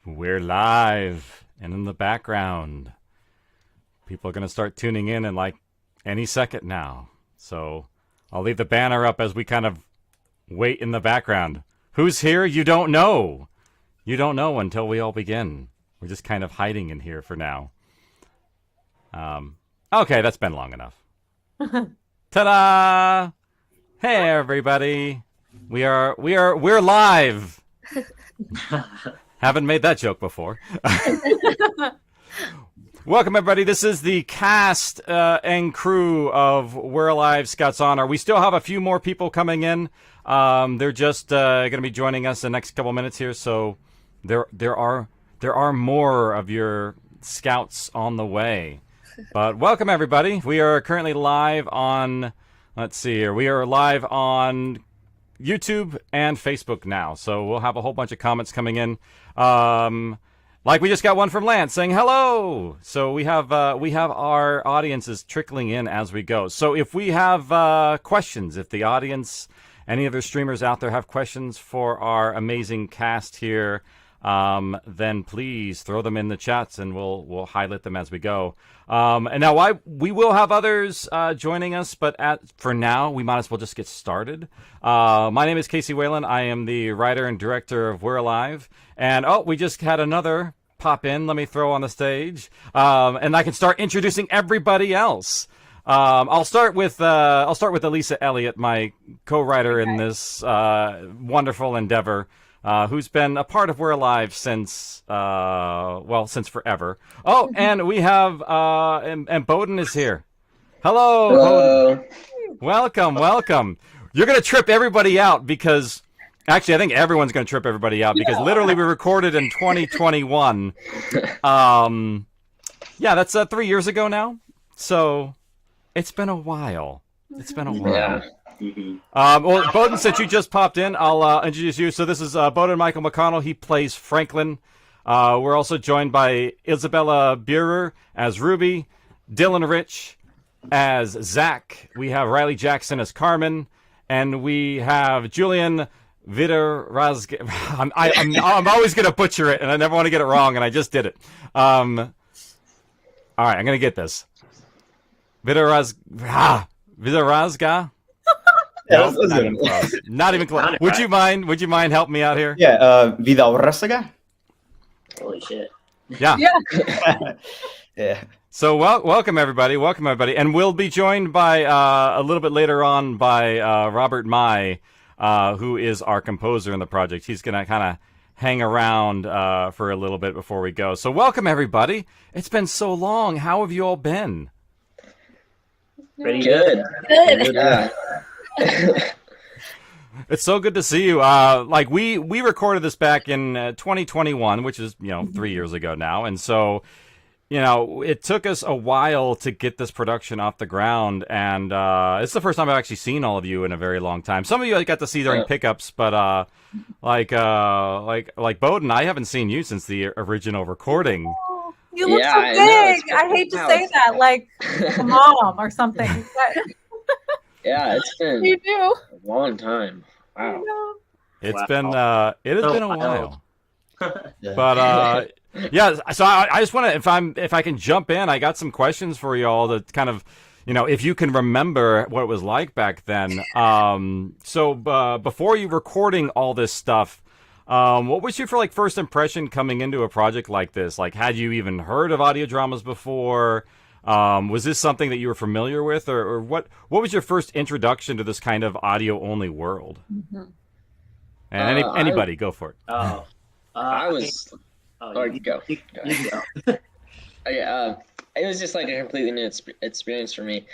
We're live, and in the background, people are going to start tuning in like any second now. So I'll leave the banner up as we kind of wait in the background. Who's here? You don't know. You don't know until we all begin. We're just kind of hiding in here for now. Okay, that's been long enough. Ta-da! Hey, everybody. We're live. Haven't made that joke before. Welcome, everybody. This is the cast and crew of We're Alive, Scout's Honor. We still have a few more people coming in. They're just going to be joining us in the next couple minutes here. So there are more of your scouts on the way. But welcome, everybody. We are currently live on, let's see here. We are live on YouTube and Facebook now. So we'll have a whole bunch of comments coming in. Like we just got one from Lance saying hello. So we have our audiences trickling in as we go. So if we have questions, if the audience, any other streamers out there have questions for our amazing cast here, then please throw them in the chats and we'll highlight them as we go. And now we will have others joining us, but for now we might as well just get started. My name is Kc Wayland. I am the writer and director of We're Alive. And we just had another pop in. Let me throw on the stage, and I can start introducing everybody else. I'll start with Elisa Eliot, my co-writer in this wonderful endeavor. Who's been a part of We're Alive since forever. Oh, and we have, and Beauden is here. Hello. Beauden. Welcome. You're going to trip everybody out because, actually, I think everyone's going to trip everybody out because literally we recorded in 2021. That's 3 years ago now. So it's been a while. Yeah. Well, Beauden, since you just popped in, I'll introduce you. So this is Beauden Michael McConnell. He plays Franklin. We're also joined by Isabella Burer as Ruby, Dillon Wrich as Zach. We have Riley Jackson as Carmen, and we have Julian Vidaurrazaga. I'm always going to butcher it, and I never want to get it wrong, and I just did it. All right, I'm going to get this. Vidaurrazaga. Nope, not even close. Would you mind helping me out here? Yeah, Vidaurrazaga. Holy shit. Yeah. Yeah. So welcome everybody, and we'll be joined by a little bit later on by Robert Mai, who is our composer in the project. He's gonna kind of hang around for a little bit before we go. So welcome everybody. It's been so long. How have you all been? Pretty good. Yeah. It's so good to see you. We recorded this back in 2021, which is 3 years ago now, and so it took us a while to get this production off the ground, and it's the first time I've actually seen all of you in a very long time. Some of you I got to see during pickups, but like Beauden, I haven't seen you since the original recording. You look so big. I hate to say that, like a mom or something. Yeah, it's been You do. a long time. Wow. It has been a while. But yeah, so I just want to, if I can jump in, I got some questions for you all to kind of, if you can remember what it was like back then. So before you recording all this stuff, what was your first impression coming into a project like this? Like, had you even heard of audio dramas before? Was this something that you were familiar with, or what was your first introduction to this kind of audio-only world? Mm-hmm. And anybody, go for it. I was... go. Yeah, it was just like a completely new experience for me,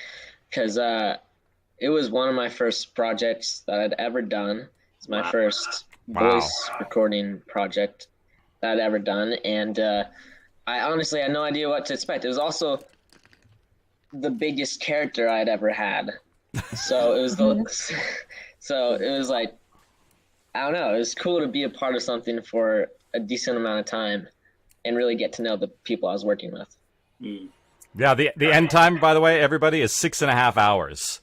because it was one of my first projects that I'd ever done. It's my first voice recording project that I'd ever done, and I honestly had no idea what to expect. It was also the biggest character I'd ever had, so it was like, I don't know, it was cool to be a part of something for a decent amount of time and really get to know the people I was working with. Yeah, the end time, by the way, everybody, is 6.5 hours.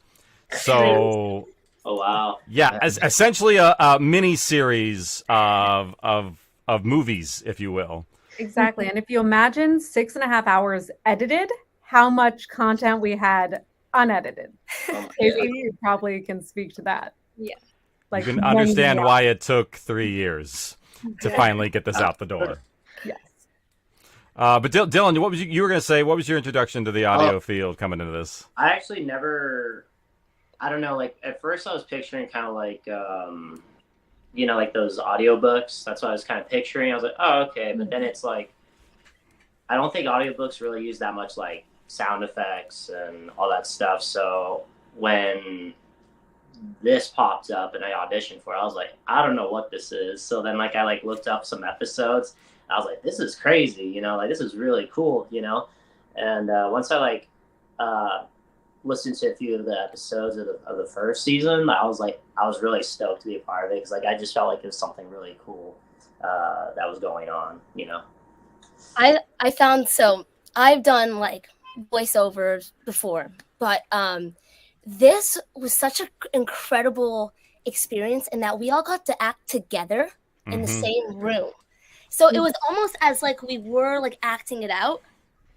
So Oh wow! Yeah, essentially a mini series of of movies, if you will. Exactly. And if you imagine 6.5 hours edited, how much content we had unedited. Casey, you probably can speak to that. Yeah. Like, you can understand why it took 3 years to finally get this out the door. Yes. But Dillon, what was you were going to say? What was your introduction to the audio field coming into this? I actually never, I don't know, like at first I was picturing kind of like, like those audiobooks. That's what I was kind of picturing. I was like, oh, okay. But then it's like, I don't think audiobooks really use that much like sound effects and all that stuff. So when this popped up and I auditioned for it, I was like, I don't know what this is. So then like I like looked up some episodes. I was like, this is crazy, like this is really cool, And once I like listened to a few of the episodes of the first season, I was really stoked to be a part of it because like I just felt like it was something really cool that was going on, I found, so I've done like voiceovers before, but this was such an incredible experience in that we all got to act together in the same room. So it was almost as like we were like acting it out,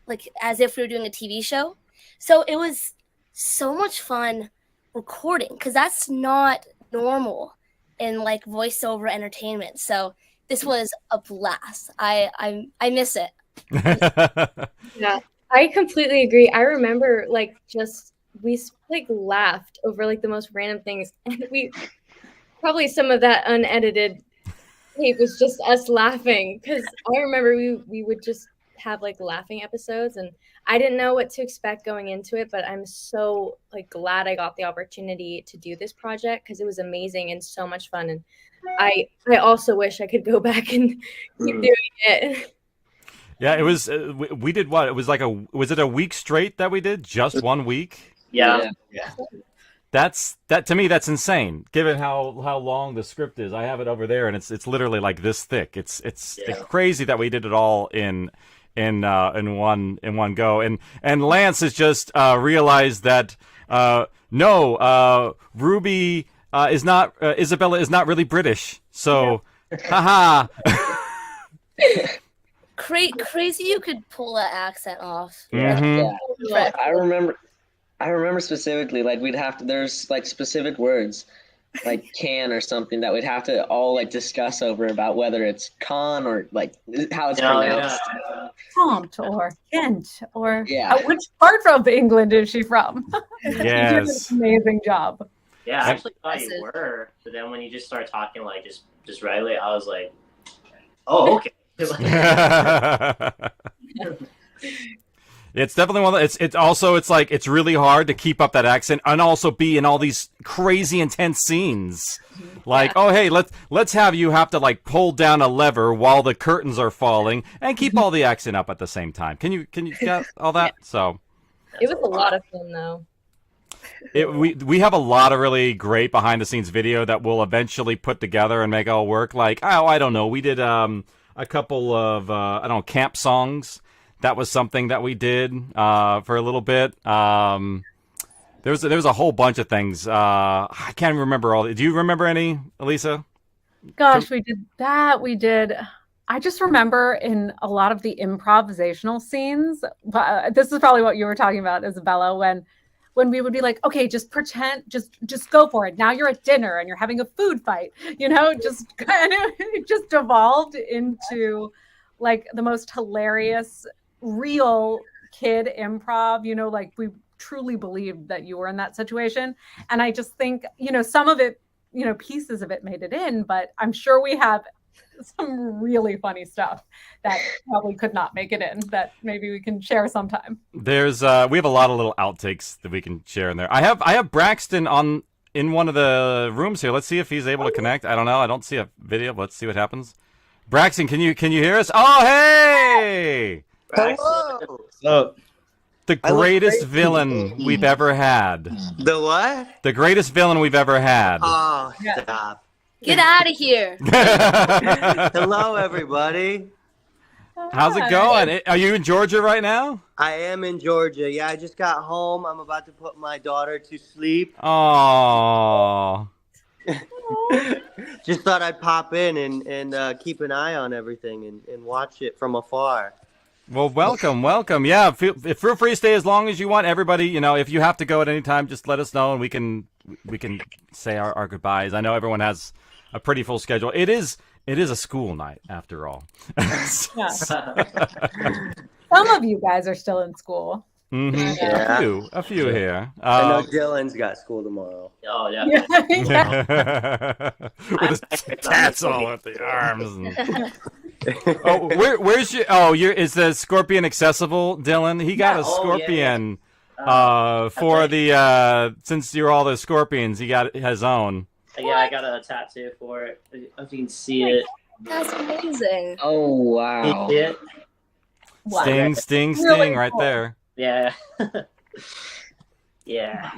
like as if we were doing a TV show. So it was so much fun recording because that's not normal in like voiceover entertainment. So this was a blast. I miss it. Yeah, I completely agree. I remember like we like laughed over like the most random things, and we probably some of that unedited tape was just us laughing because I remember we would just have like laughing episodes, and I didn't know what to expect going into it, but I'm so like glad I got the opportunity to do this project because it was amazing and so much fun, and I also wish I could go back and keep doing it. Yeah, it was. We did what? It was like was it a week straight that we did? Just 1 week? Yeah. That to me, that's insane. Given how long the script is, I have it over there, and it's literally like this thick. It's crazy that we did it all in one go. And Lance has just realized that Ruby is not Isabella is not really British. So, haha. Crazy you could pull that accent off. Yeah. I remember specifically, like there's like specific words like can or something that we'd have to all like discuss over about whether it's con or like how it's pronounced. Kent or Kent or Yeah. Which part of England is she from? Yes. You did an amazing job. Yeah, I actually thought you were, but then when you just started talking like just regularly, I was like, oh, okay. It's definitely one of it's really hard to keep up that accent and also be in all these crazy intense scenes. Like, oh hey, let's have to like pull down a lever while the curtains are falling and keep all the accent up at the same time. Can you get all that? So It was a lot of fun though. We have a lot of really great behind the scenes video that we'll eventually put together and make all work. Like, I don't know, we did a couple of camp songs. That was something that we did for a little bit. There was a whole bunch of things. I can't remember all. Do you remember any, Elisa? Gosh, we did that. We did. I just remember in a lot of the improvisational scenes. This is probably what you were talking about, Isabella, when we would be like, okay, just pretend, just go for it. Now you're at dinner and you're having a food fight. Just kind of it just evolved into like the most hilarious real kid improv, like we truly believed that you were in that situation. And I just think, some of it, pieces of it made it in, but I'm sure we have some really funny stuff that probably could not make it in that maybe we can share sometime. There's we have a lot of little outtakes that we can share in there. I have Braxton in one of the rooms here. Let's see if he's able to connect. I don't know. I don't see a video. Let's see what happens. Braxton, can you hear us? Oh, hey! Hello. So, the greatest villain we've ever had. The what? The greatest villain we've ever had. Oh, stop. Get out of here. Hello, everybody. How's it going? Are you in Georgia right now? I am in Georgia. Yeah, I just got home. I'm about to put my daughter to sleep. Oh. Just thought I'd pop in and keep an eye on everything and watch it from afar. Well, welcome. Yeah, feel free to stay as long as you want. Everybody, you know, if you have to go at any time, just let us know and we can say our goodbyes. I know everyone has a pretty full schedule. It is a school night after all. Yeah. Some of you guys are still in school. Mm-hmm. Yeah. A few here. I know Dylan's got school tomorrow. Oh yeah. Yeah. With his tats all at the arms. Where's your? Is the scorpion accessible, Dylan? He got a scorpion. For the since you're all the scorpions, he got his own. Yeah, I got a tattoo for it. If you can see it. That's amazing. Oh wow! See it? Wow. Sting, Really right cool. there. Yeah. Yeah.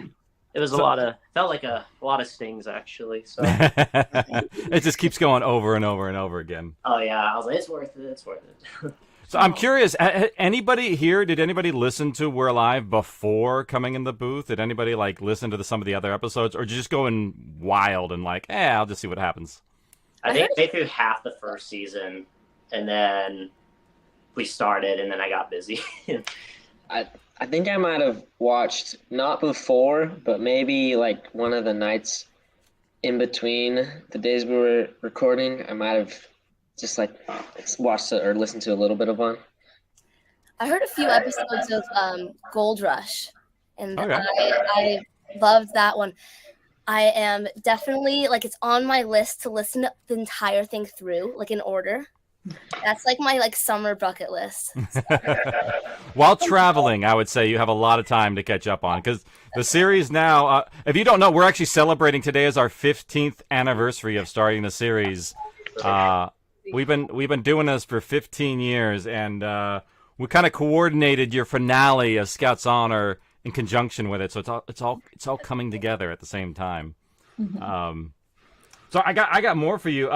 It was felt like a lot of stings actually. So. It just keeps going over and over and over again. Oh yeah, I was like, it's worth it. It's worth it. So I'm curious, anybody here, did anybody listen to We're Alive before coming in the booth? Did anybody like listen to some of the other episodes, or did you just go in wild and like, I'll just see what happens? I think they threw half the first season, and then we started, and then I got busy. I think I might have watched not before, but maybe like one of the nights in between the days we were recording. I might have just like watched it or listened to a little bit of one. I heard a few episodes of Gold Rush, and Okay. I loved that one. I am definitely like it's on my list to listen to the entire thing through, like in order. That's like my summer bucket list. While traveling, I would say you have a lot of time to catch up on, because the series now, if you don't know, we're actually celebrating today as our 15th anniversary of starting the series. We've been doing this for 15 years, and we kind of coordinated your finale of Scouts Honor in conjunction with it, so it's all coming together at the same time. Mm-hmm. So I got more for you.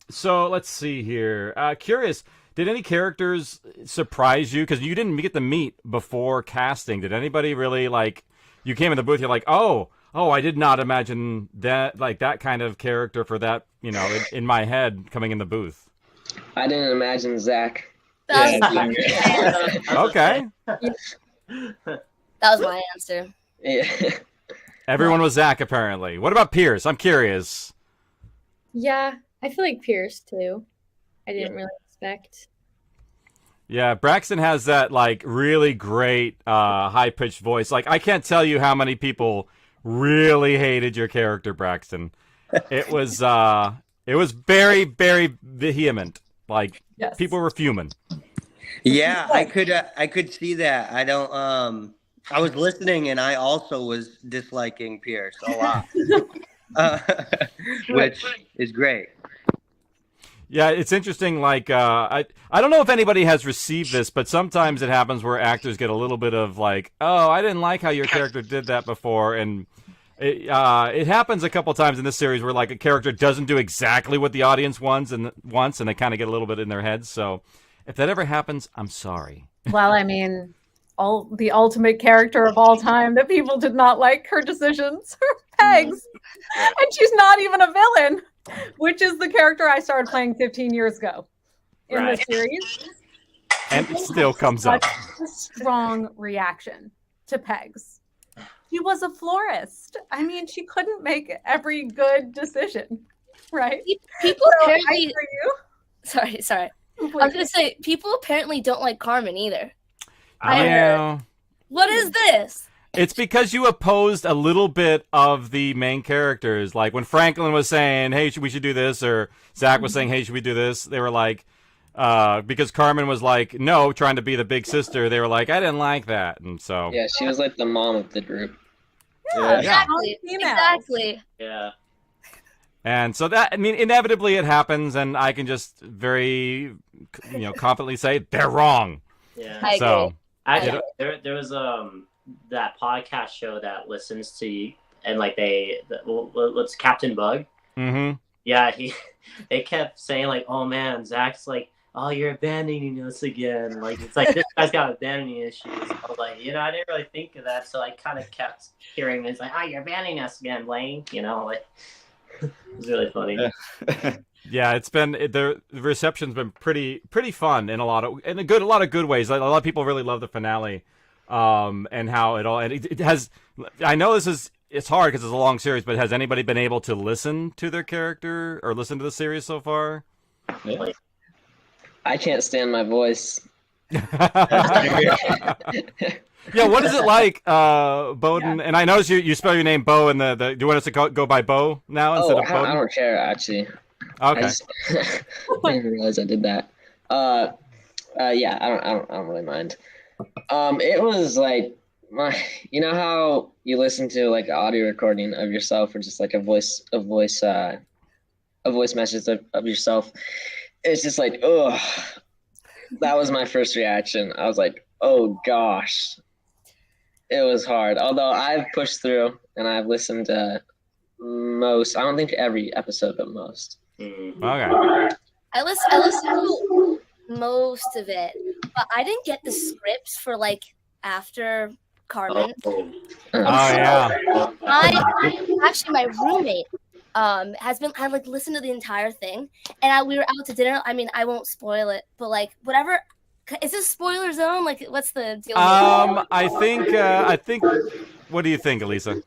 So let's see here. Curious, did any characters surprise you? Because you didn't get to meet before casting. Did anybody really like? You came in the booth, you're like, oh, I did not imagine that, like that kind of character for that, in my head coming in the booth. I didn't imagine Zach. That Okay. was my answer. Yeah. Everyone was Zach, apparently. What about Pierce? I'm curious. Yeah, I feel like Pierce too. I didn't really expect. Yeah, Braxton has that like really great high-pitched voice. Like I can't tell you how many people really hated your character, Braxton. It was very, very vehement. Like Yes. people were fuming. Yeah, I could see that. I was listening and I also was disliking Pierce a lot, which is great. Yeah, it's interesting. Like, I don't know if anybody has received this, but sometimes it happens where actors get a little bit of like, oh, I didn't like how your character did that before, and it happens a couple times in this series where like a character doesn't do exactly what the audience wants, and they kind of get a little bit in their heads. So, if that ever happens, I'm sorry. Well, I mean, the ultimate character of all time that people did not like her decisions, her Pegs, and she's not even a villain, which is the character I started playing 15 years ago in the series. And it still comes up. A strong reaction to Pegs. She was a florist. I mean, she couldn't make every good decision, right? People So, I apparently. hear you. Sorry. I was gonna say people apparently don't like Carmen either. Yeah. What is this? It's because you opposed a little bit of the main characters. Like when Franklin was saying, hey, we should do this, or Zach was saying, hey, should we do this? They were like, because Carmen was like, no, trying to be the big sister. They were like, I didn't like that. And so. Yeah, she was like the mom of the group. Yeah, Exactly. female. Exactly. Yeah. And so that, I mean, inevitably it happens, and I can just very, confidently say they're wrong. Yeah. I So, agree. Actually, there was that podcast show that listens to you, and like what's Captain Bug? mm-hmm. Yeah, they kept saying like, oh man, Zach's like, oh, you're abandoning us again. Like it's like this guy's got abandoning issues. I was like, I didn't really think of that, so I kind of kept hearing this like, oh, you're abandoning us again, Blaine. Like, It's really funny. Yeah, it's been the reception's been pretty fun in a lot of good ways. A lot of people really love the finale, and how it all and it has. I know it's hard because it's a long series, but has anybody been able to listen to their character or listen to the series so far? Yeah. I can't stand my voice. Yeah, what is it like, Beauden? Yeah. And I noticed you spell your name Bo, and do you want us to go by Bo now instead of Beauden? I don't care actually. Okay. I didn't realize I did that. Yeah, I don't really mind. It was like you know how you listen to like an audio recording of yourself or just like a voice message of yourself. It's just like, ugh. That was my first reaction. I was like, oh gosh. It was hard. Although I've pushed through and I've listened to most, I don't think every episode, but most. Okay. I listened to most of it, but I didn't get the scripts for like after Carmen. Yeah. My roommate had like listened to the entire thing, and we were out to dinner. I mean, I won't spoil it, but like whatever. Is this spoiler zone? Like, what's the deal? I think. What do you think, Elisa?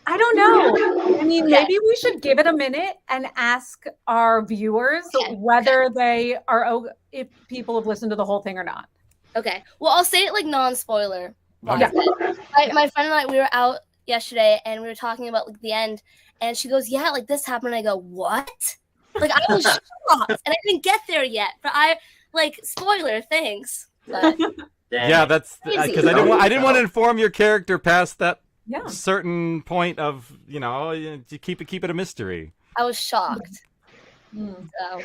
I don't know. I mean, maybe we should give it a minute and ask our viewers whether they are, if people have listened to the whole thing or not. Okay. Well, I'll say it like non-spoiler. Okay. My friend and I, we were out yesterday and we were talking about like the end, and she goes, "Yeah, like this happened." And I go, "What?" Like I was shocked, and I didn't get there yet. But I like spoiler. Thanks. But, yeah, that's because I didn't want to inform your character past that certain point of you keep it a mystery. I was shocked. So.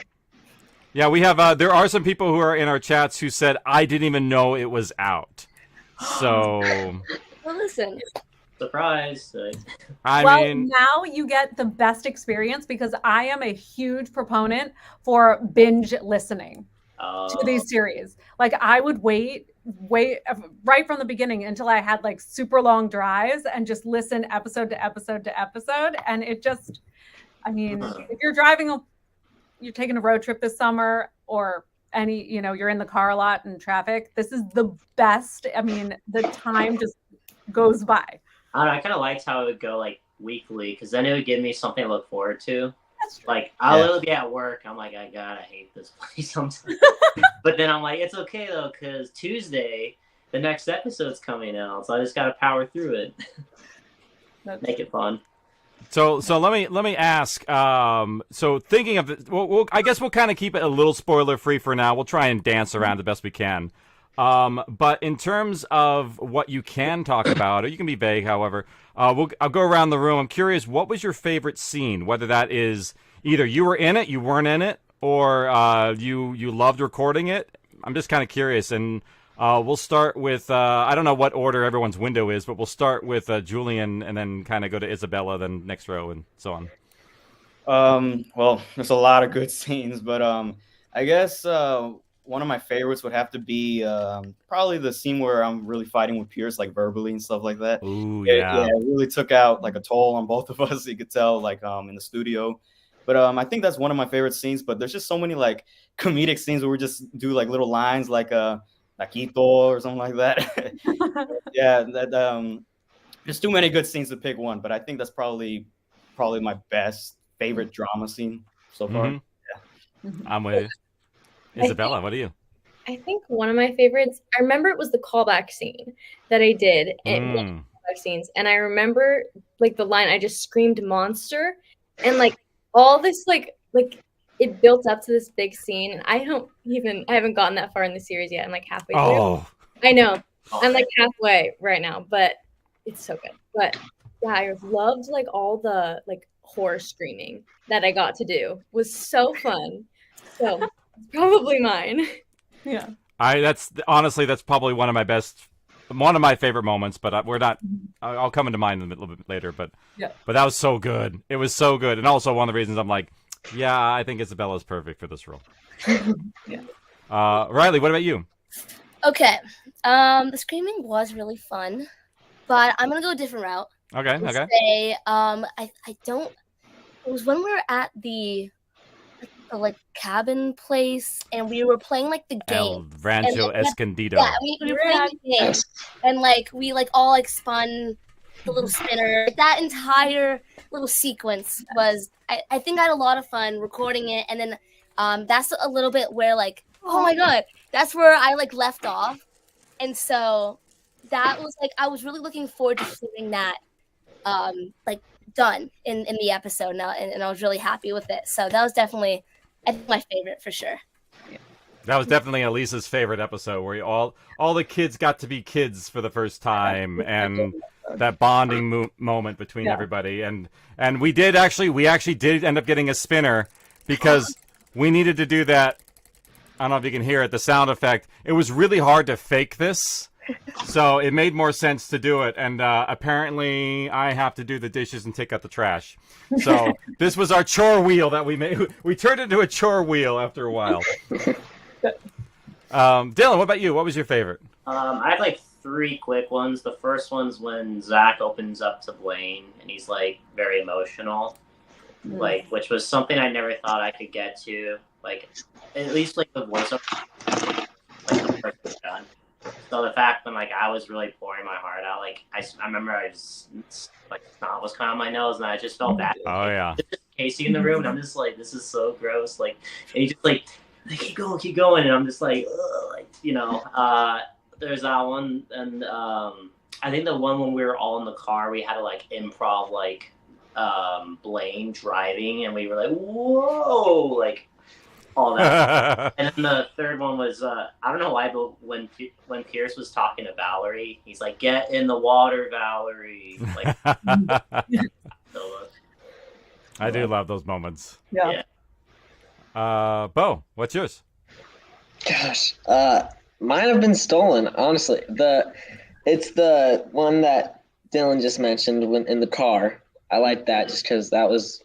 Yeah, we have. There are some people who are in our chats who said I didn't even know it was out. So. Well, listen. Surprise! I mean, now you get the best experience because I am a huge proponent for binge listening to these series. Like I would wait right from the beginning until I had like super long drives and just listen episode to episode to episode. And it just, I mean, if you're you're taking a road trip this summer or you're in the car a lot in traffic, this is the best. I mean, the time just goes by. I kind of liked how it would go like weekly because then it would give me something to look forward to. Like I'll literally be at work. I'm like, I hate this place sometimes. But then I'm like, it's okay though, because Tuesday the next episode's coming out, so I just gotta power through it. Make it fun. So let me ask. So thinking of it, I guess we'll kind of keep it a little spoiler free for now. We'll try and dance around the best we can. But in terms of what you can talk about, or you can be vague, however, I'll go around the room. I'm curious, what was your favorite scene? Whether that is either you were in it, you weren't in it, or you loved recording it. I'm just kind of curious, and we'll start with I don't know what order everyone's window is, but we'll start with Julian, and then kind of go to Isabella, then next row, and so on. Well, there's a lot of good scenes, but I guess one of my favorites would have to be probably the scene where I'm really fighting with Pierce, like verbally and stuff like that. Ooh, yeah. It really took out like a toll on both of us. You could tell, like in the studio. But I think that's one of my favorite scenes. But there's just so many like comedic scenes where we just do like little lines like Naquito or something like that. Yeah, there's too many good scenes to pick one. But I think that's probably my best favorite drama scene so far. Mm-hmm. Yeah. I'm with you. Isabella, what are you? I think one of my favorites, I remember it was the callback scene that I did in one of the callback scenes. And I remember like the line, I just screamed monster. And like all this, like it built up to this big scene. And I haven't gotten that far in the series yet. I'm like halfway through. I know. I'm like halfway right now, but it's so good. But yeah, I loved like all the like horror screaming that I got to do. It was so fun. So probably mine. Yeah. That's probably one of my favorite moments, but we're not. I'll come into mine a little bit later, but that was so good. It was so good, and also one of the reasons I'm like, yeah, I think Isabella's perfect for this role. Yeah. Riley, what about you? Okay. The screaming was really fun, but I'm gonna go a different route. Okay. Say, I don't it was when we were at the like cabin place and we were playing like the El game. Rancho And, like, Escondido. Yeah, we were playing the game, and like we like all like spun the little spinner. Like, that entire little sequence was, I think I had a lot of fun recording it, and then that's a little bit where like, oh my god, that's where I like left off, and so that was like I was really looking forward to seeing that like done in the episode now, and I was really happy with it. So that was definitely, I think, my favorite for sure. That was definitely Elisa's favorite episode, where all the kids got to be kids for the first time, and that bonding moment between everybody. And we actually did end up getting a spinner because we needed to do that. I don't know if you can hear it, the sound effect. It was really hard to fake this, so it made more sense to do it. And apparently I have to do the dishes and take out the trash. So this was our chore wheel that we made. We turned it into a chore wheel after a while. Dillon, what about you? What was your favorite? I have like 3 quick ones. The first one's when Zach opens up to Blaine and he's like very emotional, like, which was something I never thought I could get to. Like, at least like the voiceover, like the first was done. So the fact when like I was really pouring my heart out, like I remember I just like snot was coming out my nose and I just felt bad. Oh yeah. Casey in the room and I'm just like, this is so gross. Like, and he just like keep going, and I'm just like, ugh, like, you know. There's that one, and I think the one when we were all in the car, we had to like improv like Blaine driving, and we were like, whoa, like all that. And then the third one was I don't know why, but when Pierce was talking to Valerie, he's like, get in the water, Valerie. Like, I do love those moments. Yeah. Bo, what's yours? Gosh, mine have been stolen. Honestly, it's the one that Dillon just mentioned when in the car. I like that just because that was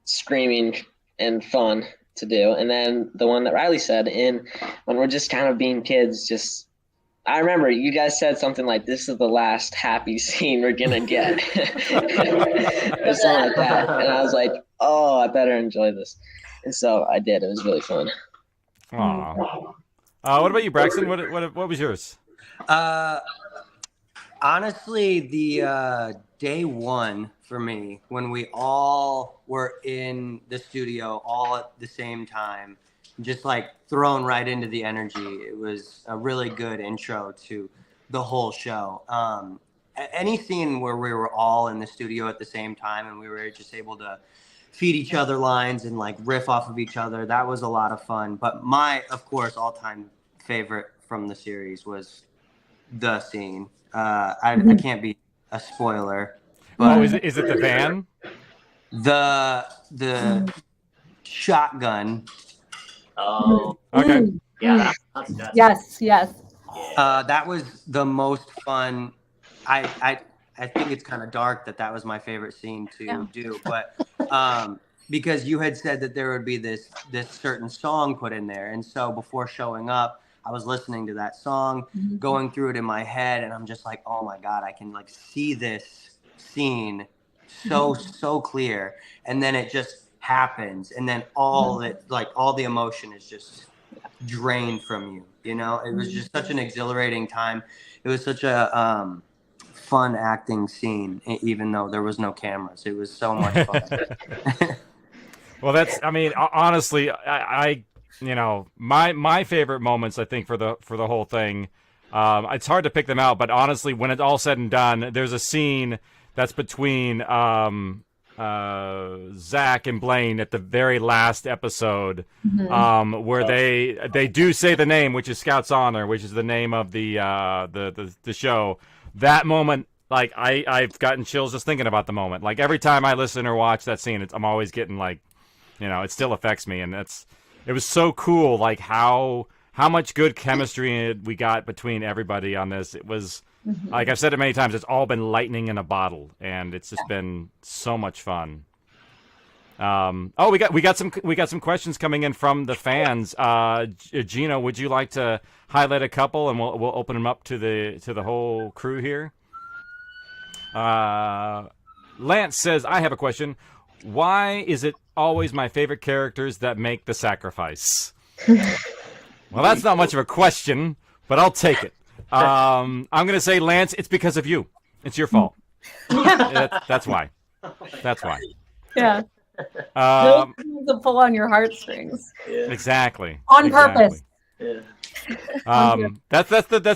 screaming and fun to do. And then the one that Riley said when we're just kind of being kids. Just I remember you guys said something like, "This is the last happy scene we're gonna get," or something like that. And I was like, "Oh, I better enjoy this." And so I did. It was really fun. Aww. What about you, Braxton? What was yours? Honestly, the day one for me, when we all were in the studio all at the same time, just like thrown right into the energy. It was a really good intro to the whole show. Any scene where we were all in the studio at the same time and we were just able to feed each other lines and like riff off of each other, that was a lot of fun. But my, of course, all-time favorite from the series was the scene. I can't be a spoiler. But is it the van? The shotgun. Oh, okay. Yeah. Yes. That was the most fun. I think it's kind of dark that was my favorite scene to do, but because you had said that there would be this certain song put in there, and so before showing up, I was listening to that song, going through it in my head, and I'm just like, oh my god, I can like see this scene so clear, and then it just happens, and then all the emotion is just drained from you. You know, it was just such an exhilarating time. It was such a fun acting scene, even though there was no cameras. It was so much fun. Well, honestly, I my favorite moments, I think, for the whole thing, it's hard to pick them out, but honestly, when it's all said and done, there's a scene that's between Zach and Blaine at the very last episode, where they do say the name, which is Scout's Honor, which is the name of the show. That moment, like I've gotten chills just thinking about the moment. Like every time I listen or watch that scene, I'm always getting like, it still affects me, and it was so cool, like how much good chemistry we got between everybody on this. It was like I've said it many times. It's all been lightning in a bottle, and it's just been so much fun. We got some questions coming in from the fans. Gino, would you like to highlight a couple, and we'll open them up to the whole crew here? Lance says, I have a question. Why is it always my favorite characters that make the sacrifice? Well, that's not much of a question, but I'll take it. I'm going to say, Lance, it's because of you. It's your fault. That's why. That's why. Yeah. Um, To pull on your heartstrings. exactly. On purpose. Yeah. That's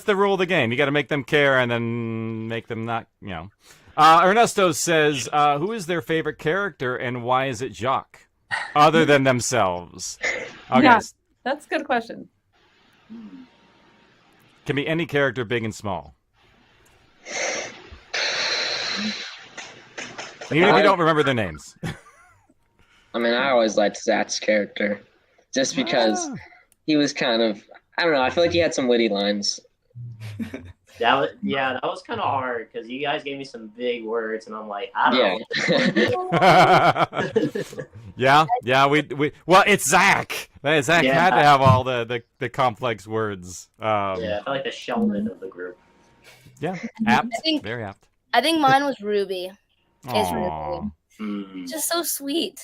the rule of the game. You got to make them care and then make them not, you know. Ernesto says, who is their favorite character and why is it Jacques, other than themselves? Okay. Yeah, that's a good question. Can be any character, big and small. Even if you don't remember their names. I mean, I always liked Zach's character, just because he was kind of, I don't know, I feel like he had some witty lines. That was kind of hard because you guys gave me some big words, and I'm like, I don't know. Yeah. We well, it's Zach. Zach had to have all the complex words. I felt like the Sheldon of the group. Yeah, apt. Very apt. I think mine was Ruby. Aww. Ruby. Just so sweet.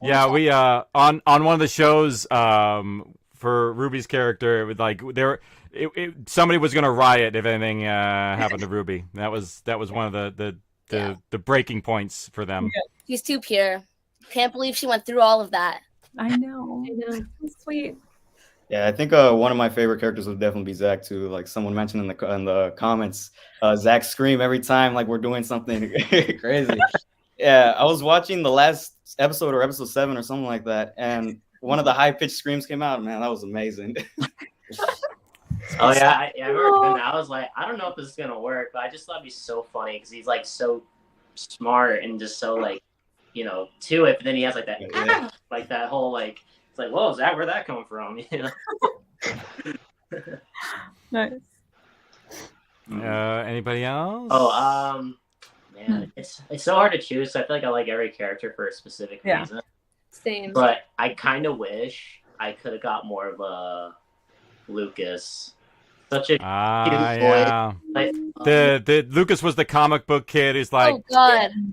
Yeah, we on one of the shows for Ruby's character, it was like somebody was gonna riot if anything happened to Ruby. That was one of the breaking points for them. Yeah. She's too pure. Can't believe she went through all of that. I know. So sweet. Yeah, I think one of my favorite characters would definitely be Zach too. Like someone mentioned in the comments, Zach's scream every time like we're doing something crazy. Yeah, I was watching the last episode or episode 7 or something like that, and one of the high pitched screams came out. Man, that was amazing. Oh yeah, I remember doing that. I was like, I don't know if this is gonna work, but I just thought it'd be so funny because he's like so smart and just so like, you know, to it. But then he has like that, like that whole like, it's like, whoa, Zach, where'd that come from? You know. Nice. Anybody else? Oh, man, it's so hard to choose. So I feel like I like every character for a specific reason. Same. But I kind of wish I could have got more of a Lucas. Such a cute boy. Like, the Lucas was the comic book kid who's like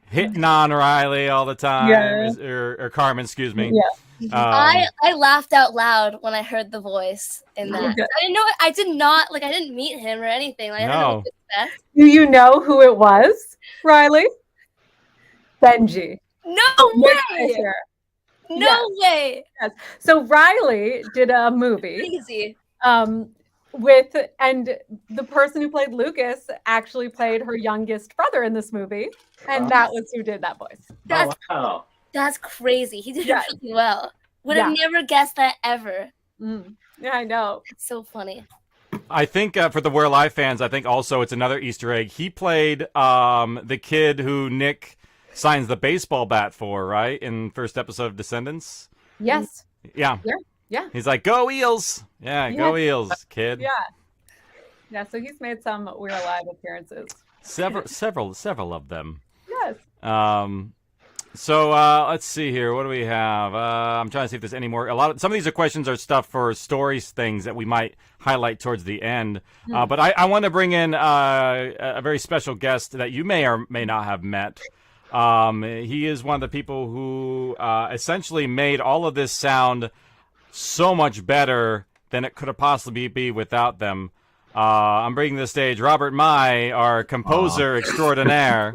hitting on Riley all the time, or Carmen, excuse me. Yeah. I laughed out loud when I heard the voice in that. I didn't know. I didn't meet him or anything. Like, I don't know what to expect. Do you know who it was, Riley? Benji. No way. No way. Yes. So Riley did a movie. Crazy. And the person who played Lucas actually played her youngest brother in this movie, and that was who did that voice. That's crazy. He did it really well. Would have never guessed that ever. Yeah, I know. It's so funny. I think for the We're Alive fans, I think also it's another Easter egg. He played the kid who Nick signs the baseball bat for, right? In first episode of Descendants. Yes. Yeah. Yeah. He's like, go Eels. Yeah, go Eels, kid. Yeah, so he's made some We're Alive appearances. Several of them. Yes. So let's see here. What do we have? I'm trying to see if there's any more. Some of these questions are stuff for stories, things that we might highlight towards the end. But I want to bring in a very special guest that you may or may not have met. He is one of the people who essentially made all of this sound so much better than it could have possibly be without them. I'm bringing to the stage Robert Mai, our composer extraordinaire.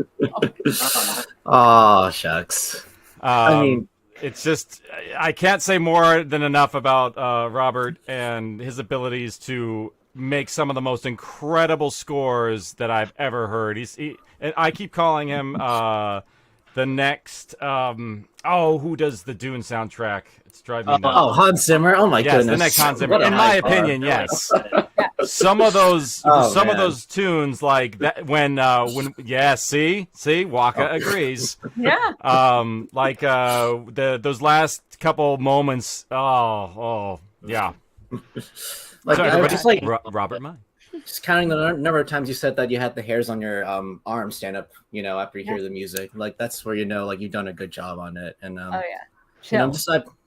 Oh, shucks. I mean, it's just, I can't say more than enough about Robert and his abilities to make some of the most incredible scores that I've ever heard. And I keep calling him the next, who does the Dune soundtrack? It's driving me nuts. Oh, Hans Zimmer. Oh my goodness. The next Hans Zimmer. In my opinion, yes. Some of those tunes, like that, when see, Waka agrees. Yeah. Those last couple moments. Yeah. Robert Mai. Just counting the number of times you said that you had the hairs on your arm stand up, after you hear the music. Like that's where you've done a good job on it. And I've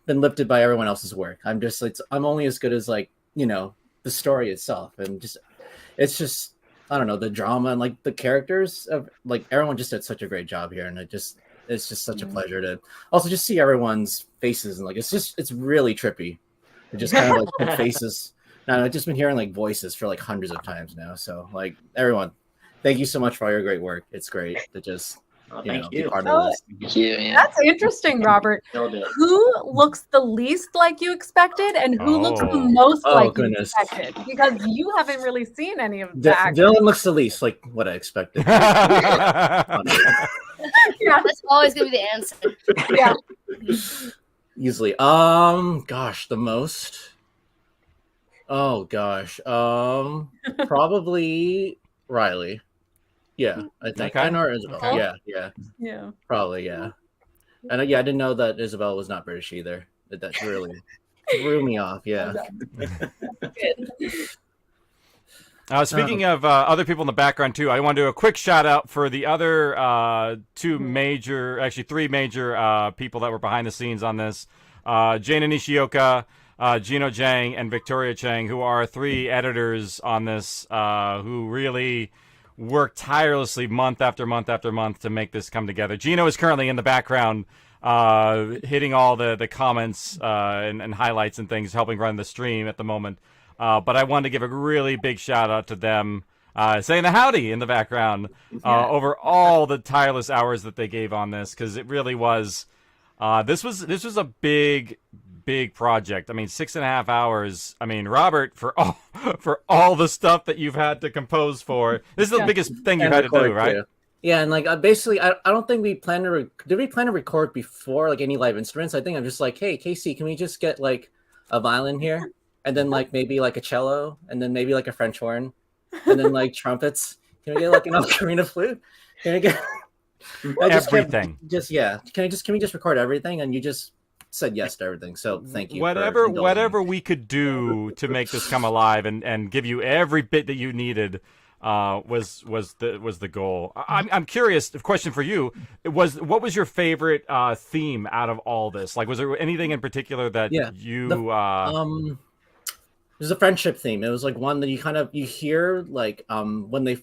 been lifted by everyone else's work. I'm only as good as the story itself, and it's just I don't know, the drama and the characters of everyone just did such a great job here, and it's just such a pleasure to also just see everyone's faces, and like it's really trippy. It just kind of like put faces. Now I've just been hearing like voices for like hundreds of times now. So like everyone, thank you so much for all your great work. It's great to just be part of this. Thank you. Yeah. That's interesting, Robert. Who looks the least like you expected, and who looks the most like you expected? Because you haven't really seen any of that. Dylan looks the least like what I expected. Yeah, that's always gonna be the answer. Yeah. Easily. Gosh, the most. Oh gosh. Probably Riley. Yeah, I think. Okay. I know Isabel. Okay. Yeah. Probably, yeah. And I didn't know that Isabel was not British either. That really threw me off. Yeah. Speaking of other people in the background too, I want to do a quick shout out for the other three major people that were behind the scenes on this. Jaina Nishioka, Gino Jang, and Victoria Chang, who are 3 editors on this, who really worked tirelessly month after month after month to make this come together. Gino is currently in the background, hitting all the comments and highlights and things, helping run the stream at the moment. But I wanted to give a really big shout out to them, saying the howdy in the background, over all the tireless hours that they gave on this, because it really was. This was a big project. I mean, 6.5 hours. I mean, Robert, for all the stuff that you've had to compose for, this is the biggest thing you've had to do, right? Too. Yeah, and like basically, I don't think we plan to. Did we plan to record before like any live instruments? I think I'm just like, hey, Kc, can we just get like a violin here, and then like maybe like a cello, and then maybe like a French horn, and then like trumpets. Can we get like an ocarina flute? Can we get everything? Can we just record everything? And you just said yes to everything. So thank you. Whatever we could do to make this come alive and give you every bit that you needed was the goal. I'm curious. A question for you what was your favorite theme out of all this? Like, was there anything in particular that there's a friendship theme. It was like one that you hear like when they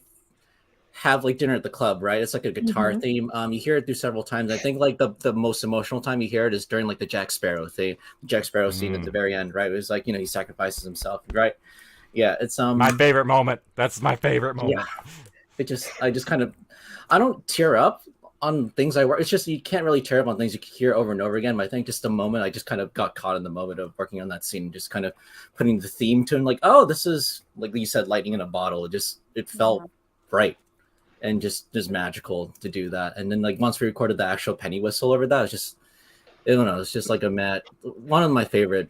have like dinner at the club, right? It's like a guitar theme. You hear it through several times. I think like the most emotional time you hear it is during like the Jack Sparrow thing. Jack Sparrow scene at the very end, right? It was like, he sacrifices himself, right? Yeah, it's my favorite moment. That's my favorite moment. Yeah. I don't tear up on things I work. It's just you can't really tear up on things you hear over and over again. But I think just the moment I just kind of got caught in the moment of working on that scene, just kind of putting the theme to it, and like, oh, this is like you said, lightning in a bottle. It felt right. And just magical to do that. And then like once we recorded the actual penny whistle over that, it was just, I don't know, it's just like one of my favorite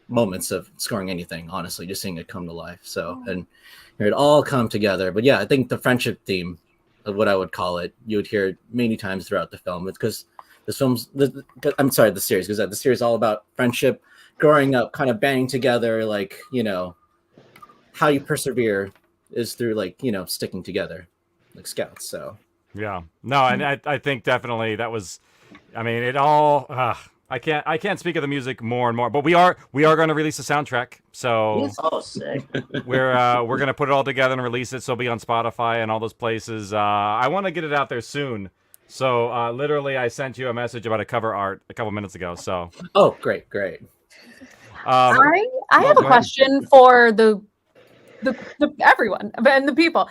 moments of scoring anything, honestly, just seeing it come to life. So, and it all come together. But yeah, I think the friendship theme of what I would call it, you would hear it many times throughout the film. It's because the series, because the series is all about friendship, growing up, kind of banding together, like, how you persevere is through like, sticking together like scouts. So yeah, no, and I think definitely that was, I mean, it all, I can't speak of the music more and more, but we are going to release a soundtrack. So sick. we're going to put it all together and release it. So it'll be on Spotify and all those places. I want to get it out there soon. So literally I sent you a message about a cover art a couple minutes ago. So, oh, great. I have a question for the everyone and the people.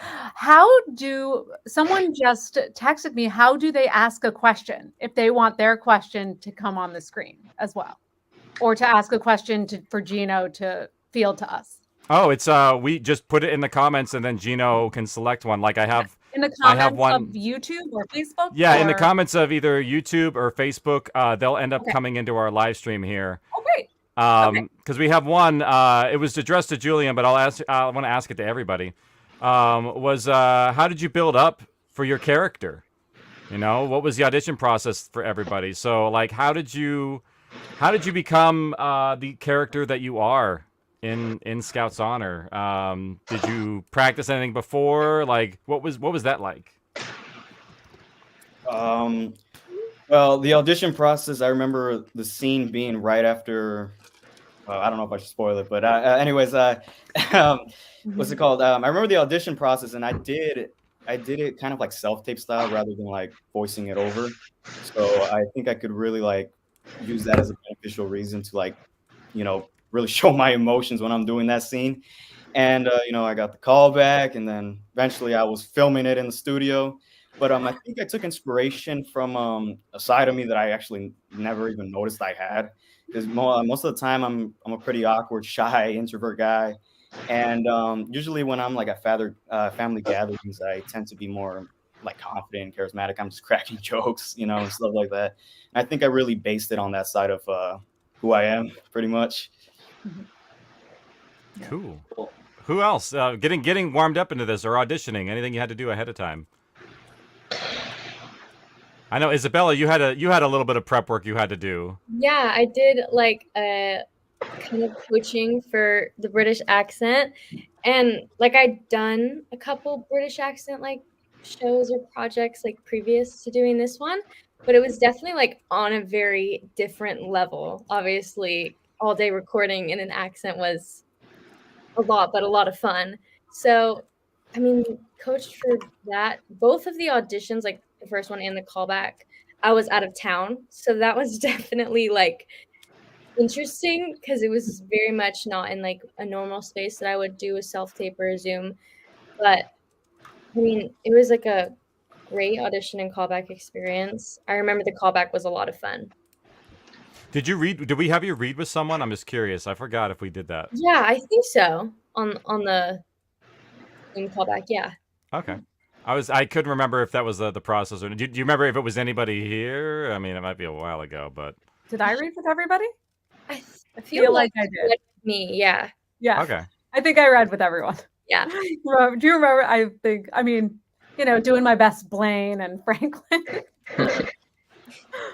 Someone just texted me, how do they ask a question if they want their question to come on the screen as well, or to ask a question for Gino to field to us? Oh, it's we just put it in the comments and then Gino can select one. Like I have in the comments of YouTube or Facebook. Yeah, in the comments of either YouTube or Facebook, they'll end up coming into our live stream here. Oh, great. Because we have one, it was addressed to Julian, but I want to ask it to everybody. How did you build up for your character? What was the audition process for everybody? So like, how did you become the character that you are in Scouts Honor? Did you practice anything before? Like, what was that like? Well, the audition process, I remember the scene being right after. I don't know if I should spoil it, but anyways, what's it called? I remember the audition process, and I did I did it kind of like self-tape style rather than like voicing it over. So I think I could really like use that as a beneficial reason to like, really show my emotions when I'm doing that scene. And I got the call back, and then eventually I was filming it in the studio. But I think I took inspiration from a side of me that I actually never even noticed I had. Because most of the time I'm a pretty awkward, shy, introvert guy. And usually when I'm like at family gatherings, I tend to be more like confident and charismatic. I'm just cracking jokes, and stuff like that. And I think I really based it on that side of who I am, pretty much. Cool. Who else? Getting warmed up into this or auditioning? Anything you had to do ahead of time? I know, Isabella, you had a little bit of prep work you had to do. Yeah, I did like a kind of coaching for the British accent, and like I'd done a couple British accent like shows or projects like previous to doing this one, but it was definitely like on a very different level. Obviously, all day recording in an accent was a lot of fun. So, I mean, coached for that. Both of the auditions, like the first one and the callback, I was out of town. So that was definitely like interesting because it was very much not in like a normal space that I would do a self-tape or a Zoom. But I mean, it was like a great audition and callback experience. I remember the callback was a lot of fun. Did we have you read with someone? I'm just curious. I forgot if we did that. Yeah, I think so. On the Zoom callback, yeah. Okay. I couldn't remember if that was the process or do you remember if it was anybody here? I mean, it might be a while ago, but did I read with everybody? I feel like I did. Me, yeah. Yeah. Okay. I think I read with everyone. Yeah. Do you remember? I mean, doing my best Blaine and Franklin.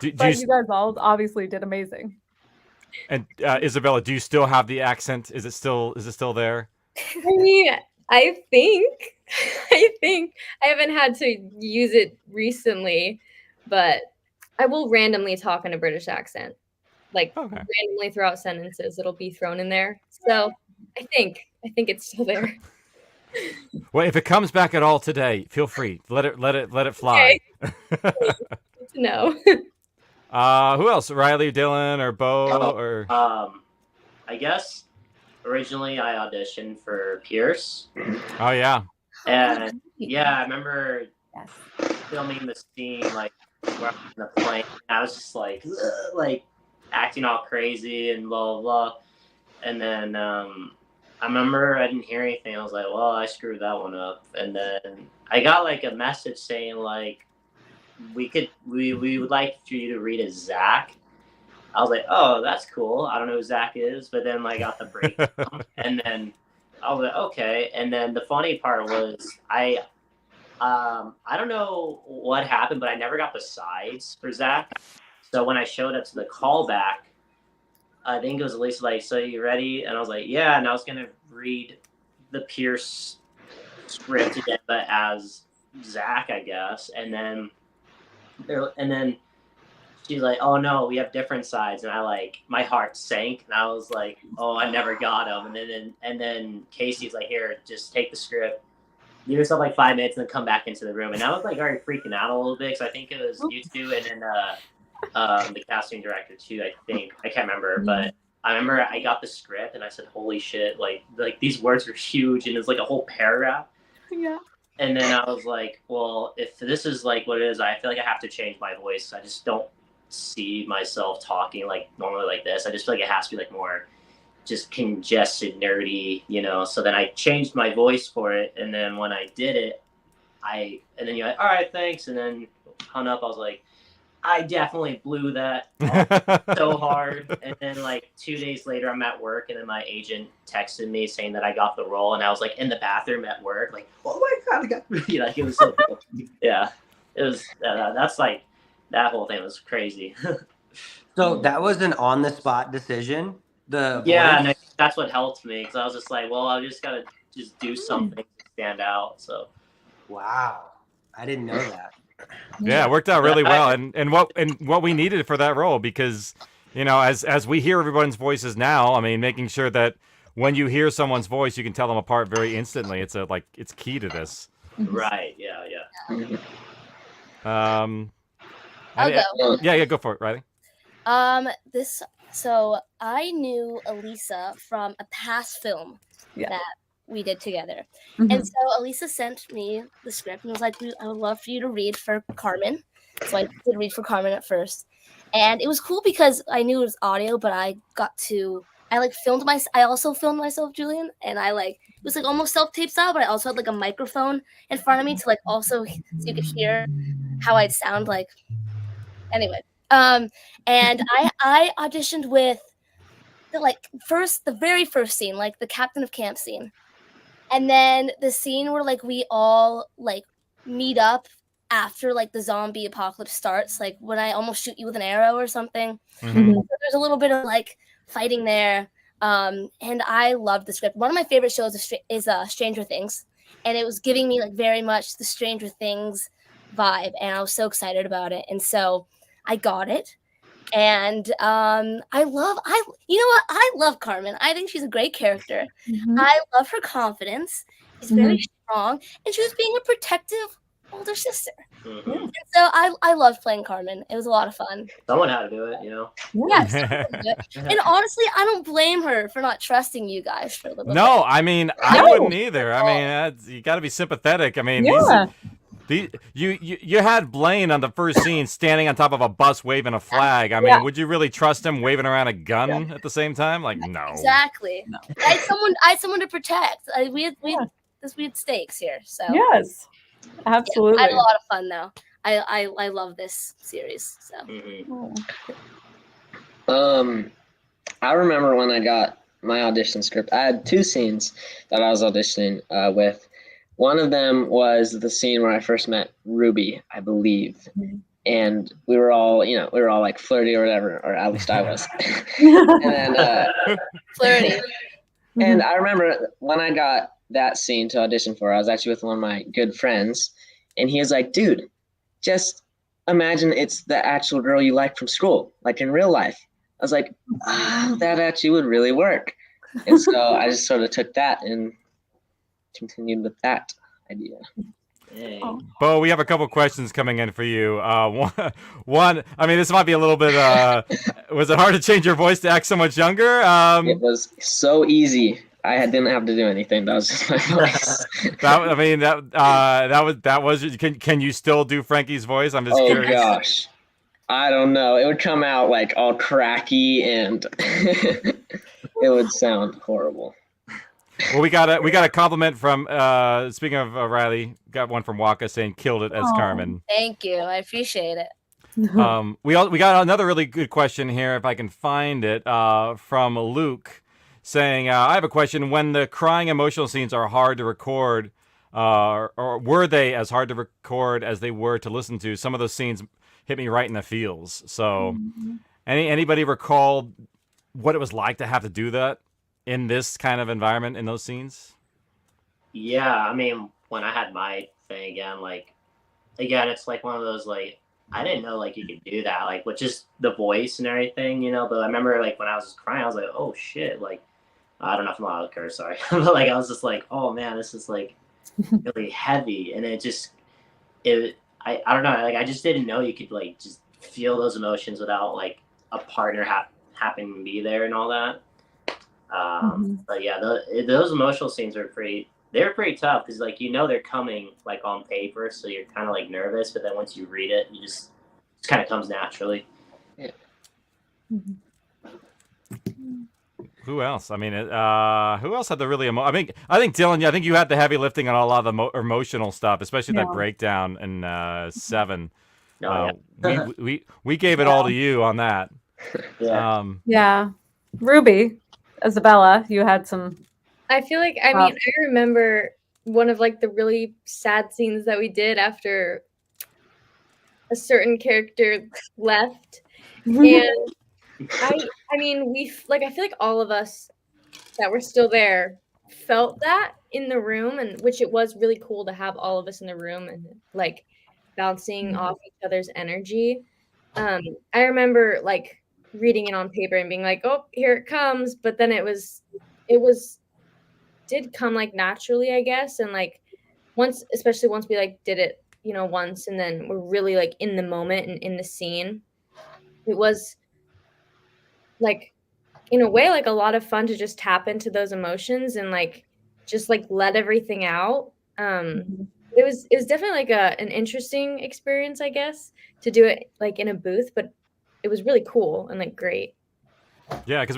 But you guys all obviously did amazing. And Isabella, do you still have the accent? Is it still there? I mean, I think I haven't had to use it recently, but I will randomly talk in a British accent. Like randomly throughout sentences, it'll be thrown in there. So I think it's still there. Well, if it comes back at all today, feel free. Let it fly. Okay. Good to know. Who else? Riley, Dylan, or Bo, or I guess originally I auditioned for Pierce. Oh yeah. And yeah, I remember filming the scene like where I'm in the plane. I was just like acting all crazy and blah blah blah. And then I remember I didn't hear anything. I was like, well, I screwed that one up. And then I got like a message saying like we would like for you to read as Zach. I was like, oh, that's cool. I don't know who Zach is, but then like, I got the breakdown, and then I was like, okay. And then the funny part was I don't know what happened, but I never got the sides for Zach. So when I showed up to the callback, I think it was Elisa like, so you ready? And I was like, yeah. And I was gonna read the Pierce script again, but as Zach, I guess. And then she's like, oh no, we have different sides. And my heart sank, and I was like, oh, I never got them. And then Casey's like, here, just take the script, give yourself like 5 minutes, and then come back into the room. And I was like already freaking out a little bit, because I think it was you two, and then the casting director too, I think. I can't remember, but I remember I got the script and I said, holy shit, like these words are huge, and it's like a whole paragraph. Yeah. And then I was like, well, if this is like what it is, I feel like I have to change my voice. I just don't see myself talking like normally like this. I just feel like it has to be like more just congested, nerdy, So then I changed my voice for it. And then when I did it, and then you're like, all right, thanks. And then hung up. I was like, I definitely blew that so hard. And then like 2 days later, I'm at work, and then my agent texted me saying that I got the role, and I was like in the bathroom at work, like, oh my god, I got like it was so cool. Yeah, it was. That's like that whole thing was crazy. So that was an on the spot decision. And that's what helped me, because I was just like, well, I just gotta just do something to stand out. So, wow, I didn't know that. Yeah, it worked out really well, and what we needed for that role, because as we hear everyone's voices now, I mean, making sure that when you hear someone's voice, you can tell them apart very instantly. It's key to this. Right. Yeah. I'll go. Yeah, go for it, Riley. So I knew Elisa from a past film that we did together. And so Elisa sent me the script and was like, I would love for you to read for Carmen. So I did read for Carmen at first. And it was cool because I knew it was audio, but I also filmed myself, Julian, and it was like almost self-tape style, but I also had like a microphone in front of me to like also so you could hear how I'd sound like. Anyway, and I auditioned with the very first scene, like the captain of camp scene, and then the scene where like we all like meet up after like the zombie apocalypse starts, like when I almost shoot you with an arrow or something. So there's a little bit of like fighting there, and I loved the script. One of my favorite shows is Stranger Things, and it was giving me like very much the Stranger Things vibe, and I was so excited about it, and so I got it. And I love Carmen. I think she's a great character. I love her confidence. She's very strong, and she was being a protective older sister. And so I loved playing Carmen. It was a lot of fun. Someone had to do it, you know. Yes. And honestly, I don't blame her for not trusting you guys for a little bit. No, I mean, I wouldn't either. I mean, you got to be sympathetic. I mean, you had Blaine on the first scene standing on top of a bus waving a flag. I mean, would you really trust him waving around a gun at the same time? Like, no. Exactly. No. I had someone to protect. We had stakes here. So yes, absolutely. I had a lot of fun though. I love this series. So. I remember when I got my audition script. I had 2 scenes that I was auditioning with. One of them was the scene where I first met Ruby, I believe. And we were all like flirty or whatever, or at least I was. And then flirty. And I remember when I got that scene to audition for, I was actually with one of my good friends, and he was like, dude, just imagine it's the actual girl you like from school, like in real life. I was like, that actually would really work. And so I just sort of took that and continued with that idea. Bo, we have a couple questions coming in for you. One, I mean, this might be a little bit. Was it hard to change your voice to act so much younger? It was so easy. I didn't have to do anything. That was just my voice. that was. Can you still do Frankie's voice? I'm just curious. Oh gosh, I don't know. It would come out like all cracky, and it would sound horrible. Well, we got a compliment from speaking of Riley, got one from Waka saying killed it as Carmen. Thank you. I appreciate it. We got another really good question here, if I can find it, from Luke saying, I have a question. When the crying emotional scenes are hard to record, or were they as hard to record as they were to listen to? Some of those scenes hit me right in the feels. So anybody recall what it was like to have to do that in this kind of environment, in those scenes? Yeah, I mean, when I had my thing again, it's like one of those, like, I didn't know, like, you could do that, like, with just the voice and everything, you know, but I remember, like, when I was just crying, I was like, oh, shit, like, I don't know if I'm allowed to curse, sorry, but, like, I was just like, oh, man, this is, like, really heavy, and I don't know, like, I just didn't know you could, like, just feel those emotions without, like, a partner happening to be there and all that. But yeah, those emotional scenes are pretty tough because, like, you know, they're coming like on paper, so you're kind of like nervous, but then once you read it, you just kind of comes naturally. Yeah. Who else? I mean, who else had the really I think Dillon. I think you had the heavy lifting on a lot of the emotional stuff, especially that breakdown in 7. We gave it all to you on that. Yeah. Ruby, Isabella, you had some. I feel like, I mean, I remember one of like the really sad scenes that we did after a certain character left. And I mean, I feel like all of us that were still there felt that in the room, and which it was really cool to have all of us in the room and like bouncing off each other's energy. I remember like reading it on paper and being like, oh, here it comes. But then it did come like naturally, I guess. And like especially once we like did it, you know, once, and then we're really like in the moment and in the scene, it was like, in a way, like a lot of fun to just tap into those emotions and like just like let everything out. It was definitely like an interesting experience, I guess, to do it like in a booth, but it was really cool and like great. Yeah, because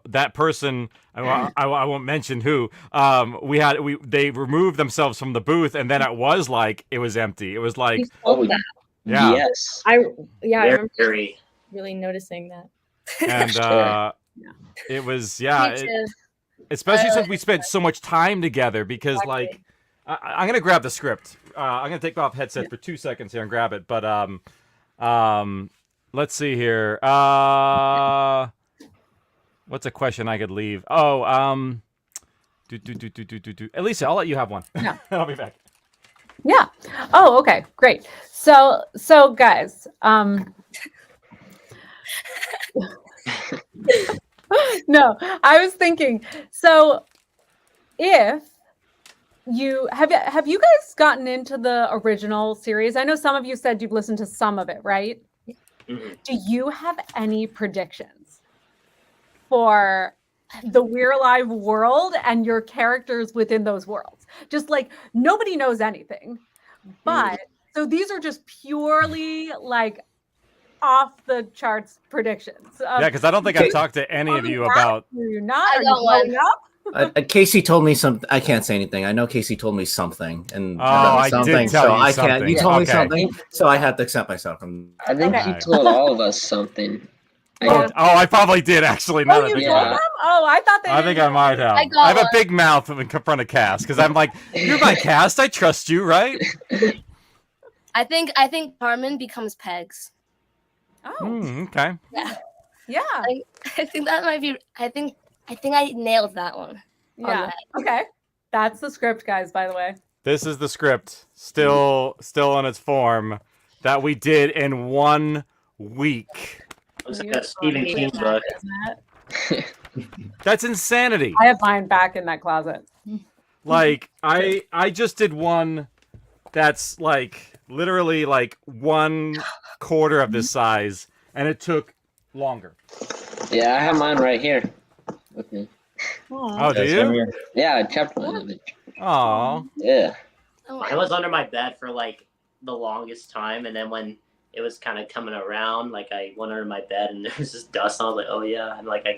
that person, I won't mention who, they removed themselves from the booth, and then it was empty. It was like, that. Yeah. Yes. I remember Very. really noticing that. And it was, especially since we spent so much time together, because like, I'm gonna grab the script. I'm gonna take off headset for 2 seconds here and grab it. But let's see here. What's a question I could leave? Oh, Elisa, I'll let you have one. Yeah. I'll be back. Yeah. Oh, okay, great. So guys, no, I was thinking. So, if you have you guys gotten into the original series? I know some of you said you've listened to some of it, right? Mm-hmm. Do you have any predictions for the We're Alive world and your characters within those worlds? Just like nobody knows anything, but so these are just purely like off the charts predictions. Yeah, because I don't think I've talked to any of you about. You're not. I Are you got one. blowing up? Kc told me something. I can't say anything. I know Kc told me something, and I did tell so you I something. can't. You told me Okay. something, so I had to accept myself. I think he told all of us something. I probably did actually. Now that I You think told about it. them? Oh, I thought they. I think I might have. I got I have a one. big mouth in front of Cass because I'm like, you're my Cass. I trust you, right? I think Carmen becomes Pegs. Oh, Okay. yeah. I think that might be. I think I nailed that one. Yeah. Okay. That's the script, guys, by the way. This is the script, still in its form, that we did in 1 week. Looks like a Stephen King book. That's insanity. I have mine back in that closet. Like I just did one that's like literally like 1/4 of this size, and it took longer. Yeah, I have mine right here with me. Oh, do you? Yeah, I kept one of it. Aw. Yeah. I was under my bed for like the longest time, and then when it was kind of coming around, like I went under my bed and there was just dust. And I was like, oh yeah, and like I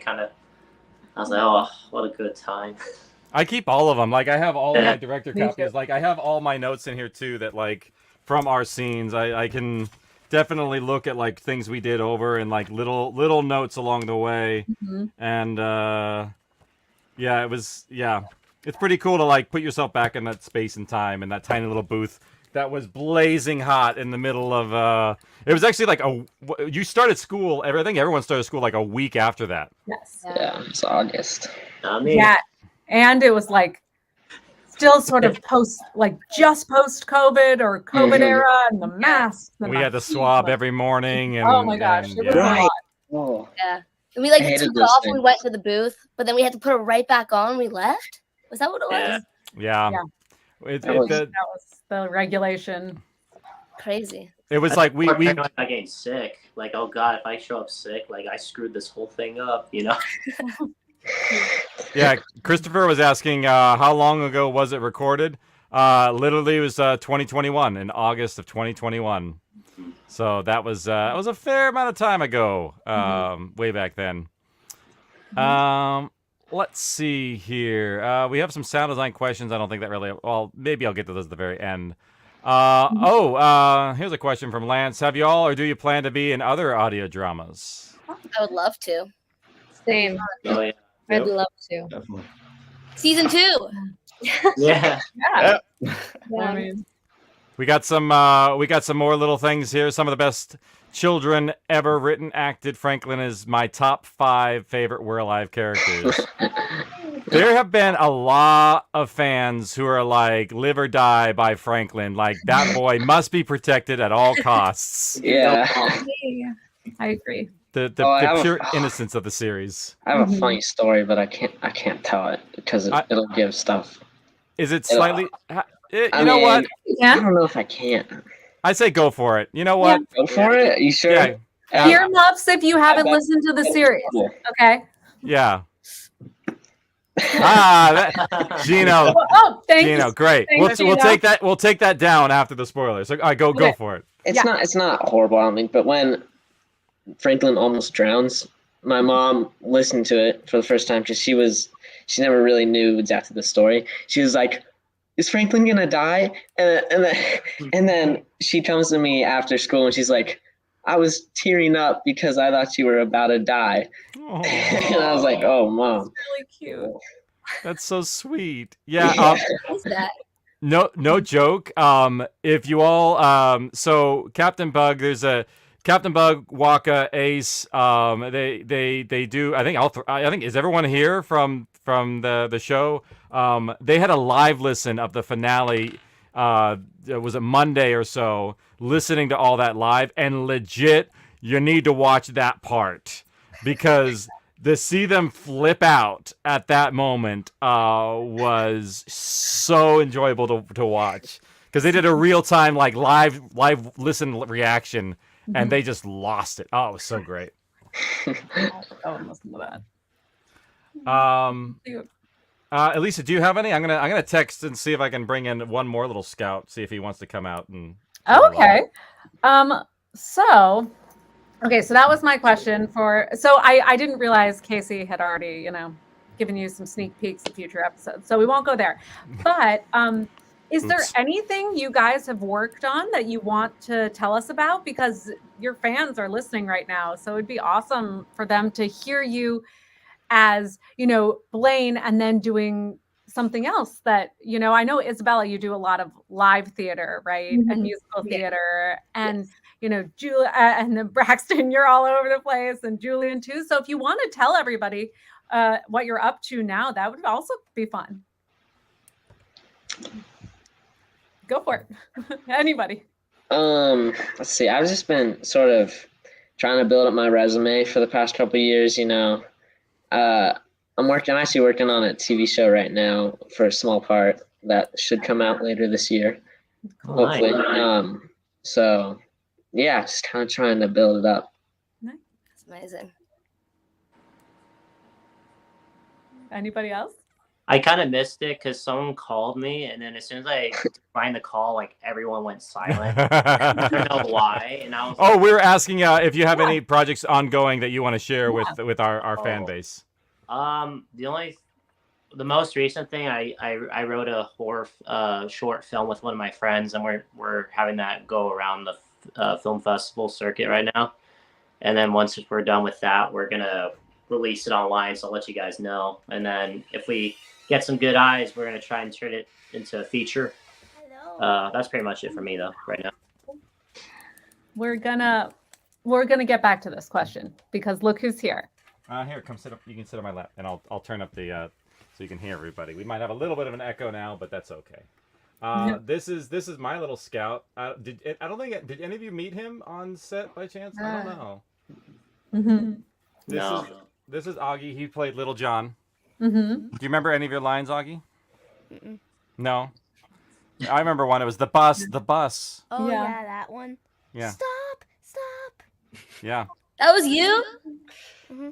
was like, oh, what a good time. I keep all of them. Like I have all of my director Me too. copies. Like I have all my notes in here too. That like from our scenes, I can definitely look at like things we did over and like little notes along the way. And it's pretty cool to like put yourself back in that space and time and that tiny little booth that was blazing hot in the middle of it was actually like you started school. I think everyone started school like a week after that. Yes. Yeah, it's August. Yeah. And it was like still sort of just post COVID or COVID era and the masks. And We had to swab every morning. And, oh my gosh, it was a lot. Oh. Yeah. And we like I hated took it those off when we things. went to the booth, but then we had to put it right back on when we left. Was that what it was? Yeah. That was- That was the regulation. Crazy. It was like we not getting sick. Like, oh god, if I show up sick, like I screwed this whole thing up, you know? Yeah, Christopher was asking how long ago was it recorded? Literally it was 2021, in August of 2021. So that was a fair amount of time ago, way back then. Let's see here. We have some sound design questions. I don't think that really. Well, maybe I'll get to those at the very end. Here's a question from Lance. Have you all, or do you plan to be in other audio dramas? I would love to. Same. Oh yeah. I'd love to. Definitely. Season 2. Yeah. Yeah. Yeah. I mean, We got some more little things here. Some of the best children ever written, acted. Franklin is my top 5 favorite We're Alive characters. There have been a lot of fans who are like, live or die by Franklin. Like, that boy must be protected at all costs. Yeah. I agree. The I pure innocence of the series. have a funny story, but I can't tell it because it'll give stuff. Is it slightly? You I know mean, what? I don't know if I can. I say go for it. You know what? Go for it. You sure? Yeah. Earmuffs if you haven't listened to the series. Okay. Yeah. Gino. Oh, thank Gino, you. great. Thanks, We'll Gino. take that. We'll take that down after the spoilers. So, all right, go for it. It's not horrible, I don't think. But when Franklin almost drowns, my mom listened to it for the first time because she never really knew exactly the story. She was like, "Is Franklin gonna die?" And then she comes to me after school and she's like, "I was tearing up because I thought you were about to die." And I was like, "Oh, Mom." Really cute. That's so sweet. Yeah. No joke. If you all, so Captain Bug, there's a Captain Bug, Waka, Ace. They do. I think is everyone here from the show? They had a live listen of the finale. Was it Monday or so? Listening to all that live, and legit, you need to watch that part because to see them flip out at that moment was so enjoyable to watch because they did a real time like live listen reaction and they just lost it. Oh, it was so great. I would listen to that. Elisa, do you have any? I'm gonna text and see if I can bring in one more little scout. See if he wants to come out and. Okay. So that was my question so I didn't realize Kc had already, given you some sneak peeks of future episodes. So we won't go there. But is there anything you guys have worked on that you want to tell us about? Because your fans are listening right now. So it'd be awesome for them to hear you as, Blaine and then doing something else that, I know, Isabella, you do a lot of live theater, right? Mm-hmm. And musical theater. And, Julia and then Braxton, you're all over the place, and Julian too. So if you want to tell everybody what you're up to now, that would also be fun. Go for it. Anybody. Let's see. I've just been sort of trying to build up my resume for the past couple of years, I'm actually working on a TV show right now for a small part that should come out later this year, hopefully. So yeah, just kind of trying to build it up. Nice. That's amazing. Anybody else? I kind of missed it because someone called me, and then as soon as I find the call, like everyone went silent. I don't know why. And I was we were asking if you have any projects ongoing that you want to share with our fan base. The most recent thing, I wrote a horror short film with one of my friends, and we're having that go around the film festival circuit right now. And then once we're done with that, we're gonna release it online. So I'll let you guys know. And then if we get some good eyes, we're gonna try and turn it into a feature. That's pretty much it for me though right now. We're gonna get back to this question because look who's here. Here, come sit up. You can sit on my lap, and I'll turn up the so you can hear everybody. We might have a little bit of an echo now, but that's okay. This is my little scout. Did any of you meet him on set by chance? I don't know. Mm-hmm. This is Augie. He played Little John. Mm-hmm. Do you remember any of your lines, Augie? Mm-mm. No. I remember one. It was the bus. Oh yeah, that one. Yeah. Stop. Yeah. That was you? Mm-hmm.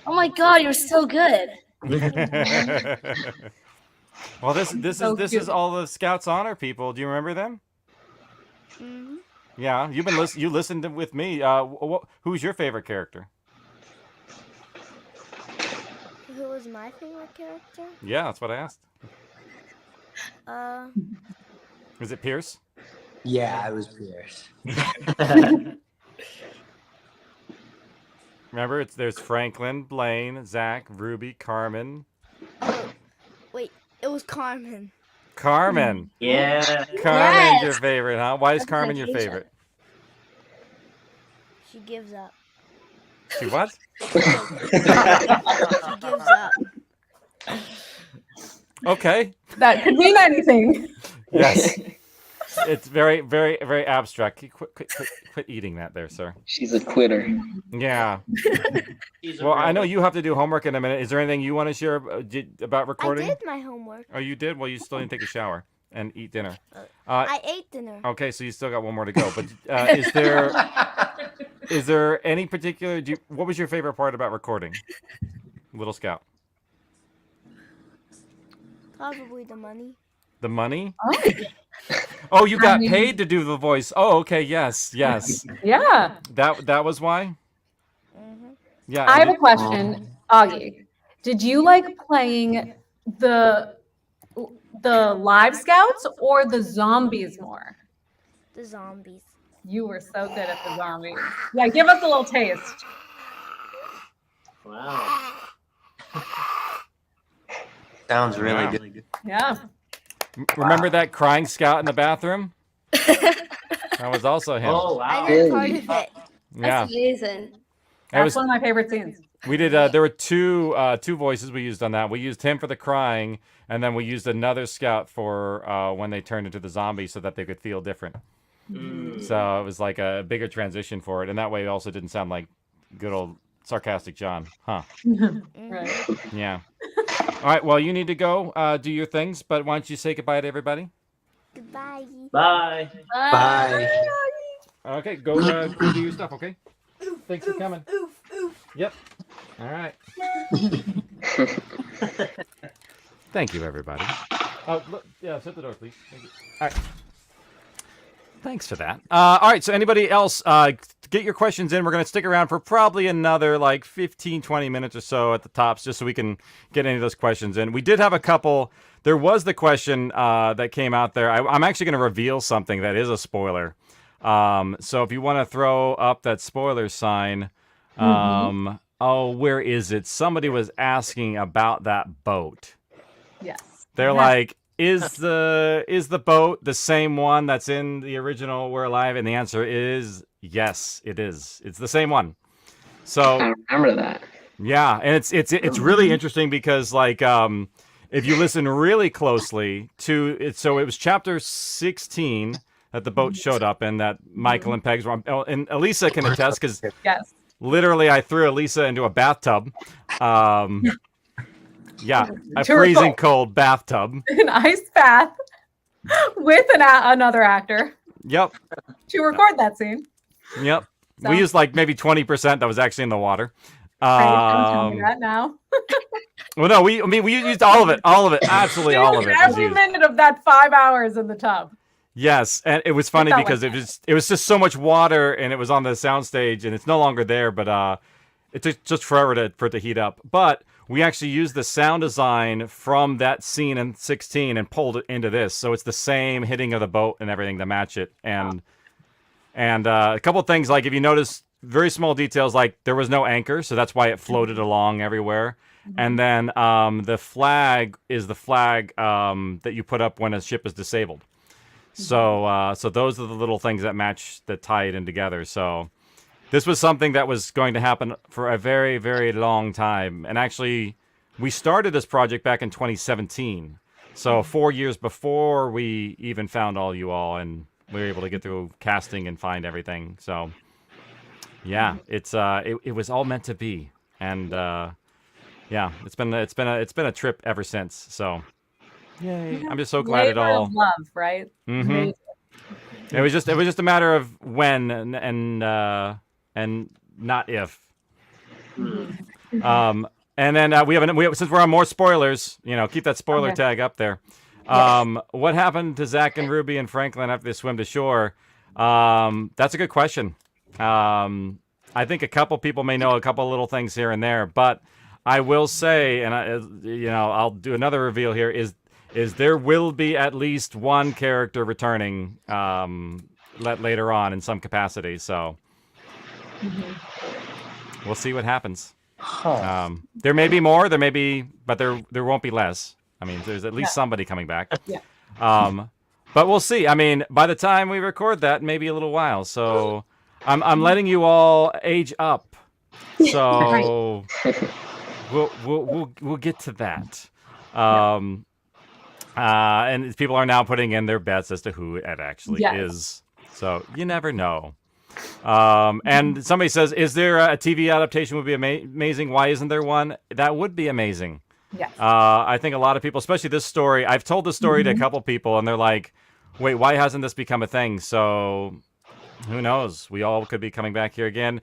Oh my God, you're so good. Well, this is all the Scouts Honor people. Do you remember them? Mm-hmm. Yeah, you listened with me. Who's your favorite character? Who was my favorite character? Yeah, that's what I asked. Is it Pierce? Yeah, it was Pierce. Remember, there's Franklin, Blaine, Zach, Ruby, Carmen. Oh, wait, it was Carmen. Carmen. Yeah. Carmen's your favorite, huh? Why is Carmen your favorite? She gives up. She what? She gives up. Okay. That could mean anything. Yes. it's very, very, very abstract. Quit eating that there, sir. She's a quitter. Yeah. Well, I know you have to do homework in a minute. Is there anything you want to share about recording? I did my homework. Oh, you did? Well, you still need to take a shower and eat dinner. I ate dinner. Okay, so you still got one more to go. But is there any particular? What was your favorite part about recording, Little Scout? Probably the money. The money? Oh, Oh, you got paid to do the voice. Oh, okay. Yes. yeah. That was why. Yeah. I have a question, Augie. Did you like playing the live scouts or the zombies more? The zombies. You were so good at the zombies. Yeah, give us a little taste. Wow. Sounds really good. Yeah. Remember that crying scout in the bathroom? That was also him. Oh wow. I did part of it. That's Yeah. amazing. That's one of my favorite scenes. We did. There were two voices we used on that. We used him for the crying, and then we used another scout for when they turned into the zombie, so that they could feel different. So it was like a bigger transition for it, and that way it also didn't sound like good old sarcastic John, huh? Right. Yeah. All right. Well, you need to go do your things, but why don't you say goodbye to everybody? Goodbye. Bye. Bye. Okay. Go do your stuff. Okay. Thanks for coming. Yep. All right. Thank you, everybody. Oh, look, yeah, shut the door, please. Thank you. All right. Thanks for that. All right, so anybody else, get your questions in. We're going to stick around for probably another like 15, 20 minutes or so at the tops, just so we can get any of those questions in. We did have a couple. There was the question that came out there. I'm actually going to reveal something that is a spoiler. So if you want to throw up that spoiler sign, oh, where is it? Somebody was asking about that boat. Yes. They're like, is the boat the same one that's in the original We're Alive? And the answer is yes, it is. It's the same one. So I remember that. Yeah, and it's really interesting because like if you listen really closely to it, so it was chapter 16 that the boat showed up in, that Michael and Pegs were on, and Elisa can attest because Yes. literally I threw Elisa into a bathtub. Yeah, a To her freezing cold. cold bathtub. An ice bath with another actor Yep, to record that scene. yep. So- We used like maybe 20% that was actually in the water. Right, don't tell me that now. Well, no, we used all of it, absolutely all of it. was Every used. minute of that 5 hours in the tub. Yes, and it was funny felt because like it was just so much water, and it was on the soundstage, and it's no longer there. But it took just forever for it to heat up. But we actually used the sound design from that scene in 16 and pulled it into this, so it's the same hitting of the boat and everything to match it. And a couple of things, like if you notice, very small details, like there was no anchor, so that's why it floated along everywhere. And then the flag is the flag that you put up when a ship is disabled. So those are the little things that match, that tie it in together. So this was something that was going to happen for a very, very long time. And actually, we started this project back in 2017. So 4 years before we even found all you all, and we were able to get through casting and find everything. So yeah, it was all meant to be. And yeah, it's been a trip ever since. So yay! I'm just so glad Labor it all. of love, right? Mm-hmm. It was just a matter of when and not if. And then we have since we're on more spoilers, keep that spoiler tag up there. What happened to Zach and Ruby and Franklin after they swim to shore? That's a good question. I think a couple people may know a couple little things here and there, but I will say, and I'll do another reveal here, is there will be at least one character returning later on in some capacity. So we'll see what happens. There may be more, but there won't be less. I mean, there's at least somebody coming back. Yeah. But we'll see. I mean, by the time we record that, maybe a little while. So I'm letting you all age up. So we'll get to that. And people are now putting in their bets as to who it actually is. So you never know. And somebody says, is there a TV adaptation would be amazing? Why isn't there one? That would be amazing. Yes. I think a lot of people, especially this story, I've told this story to a couple people, and they're like, wait, why hasn't this become a thing? So who knows? We all could be coming back here again.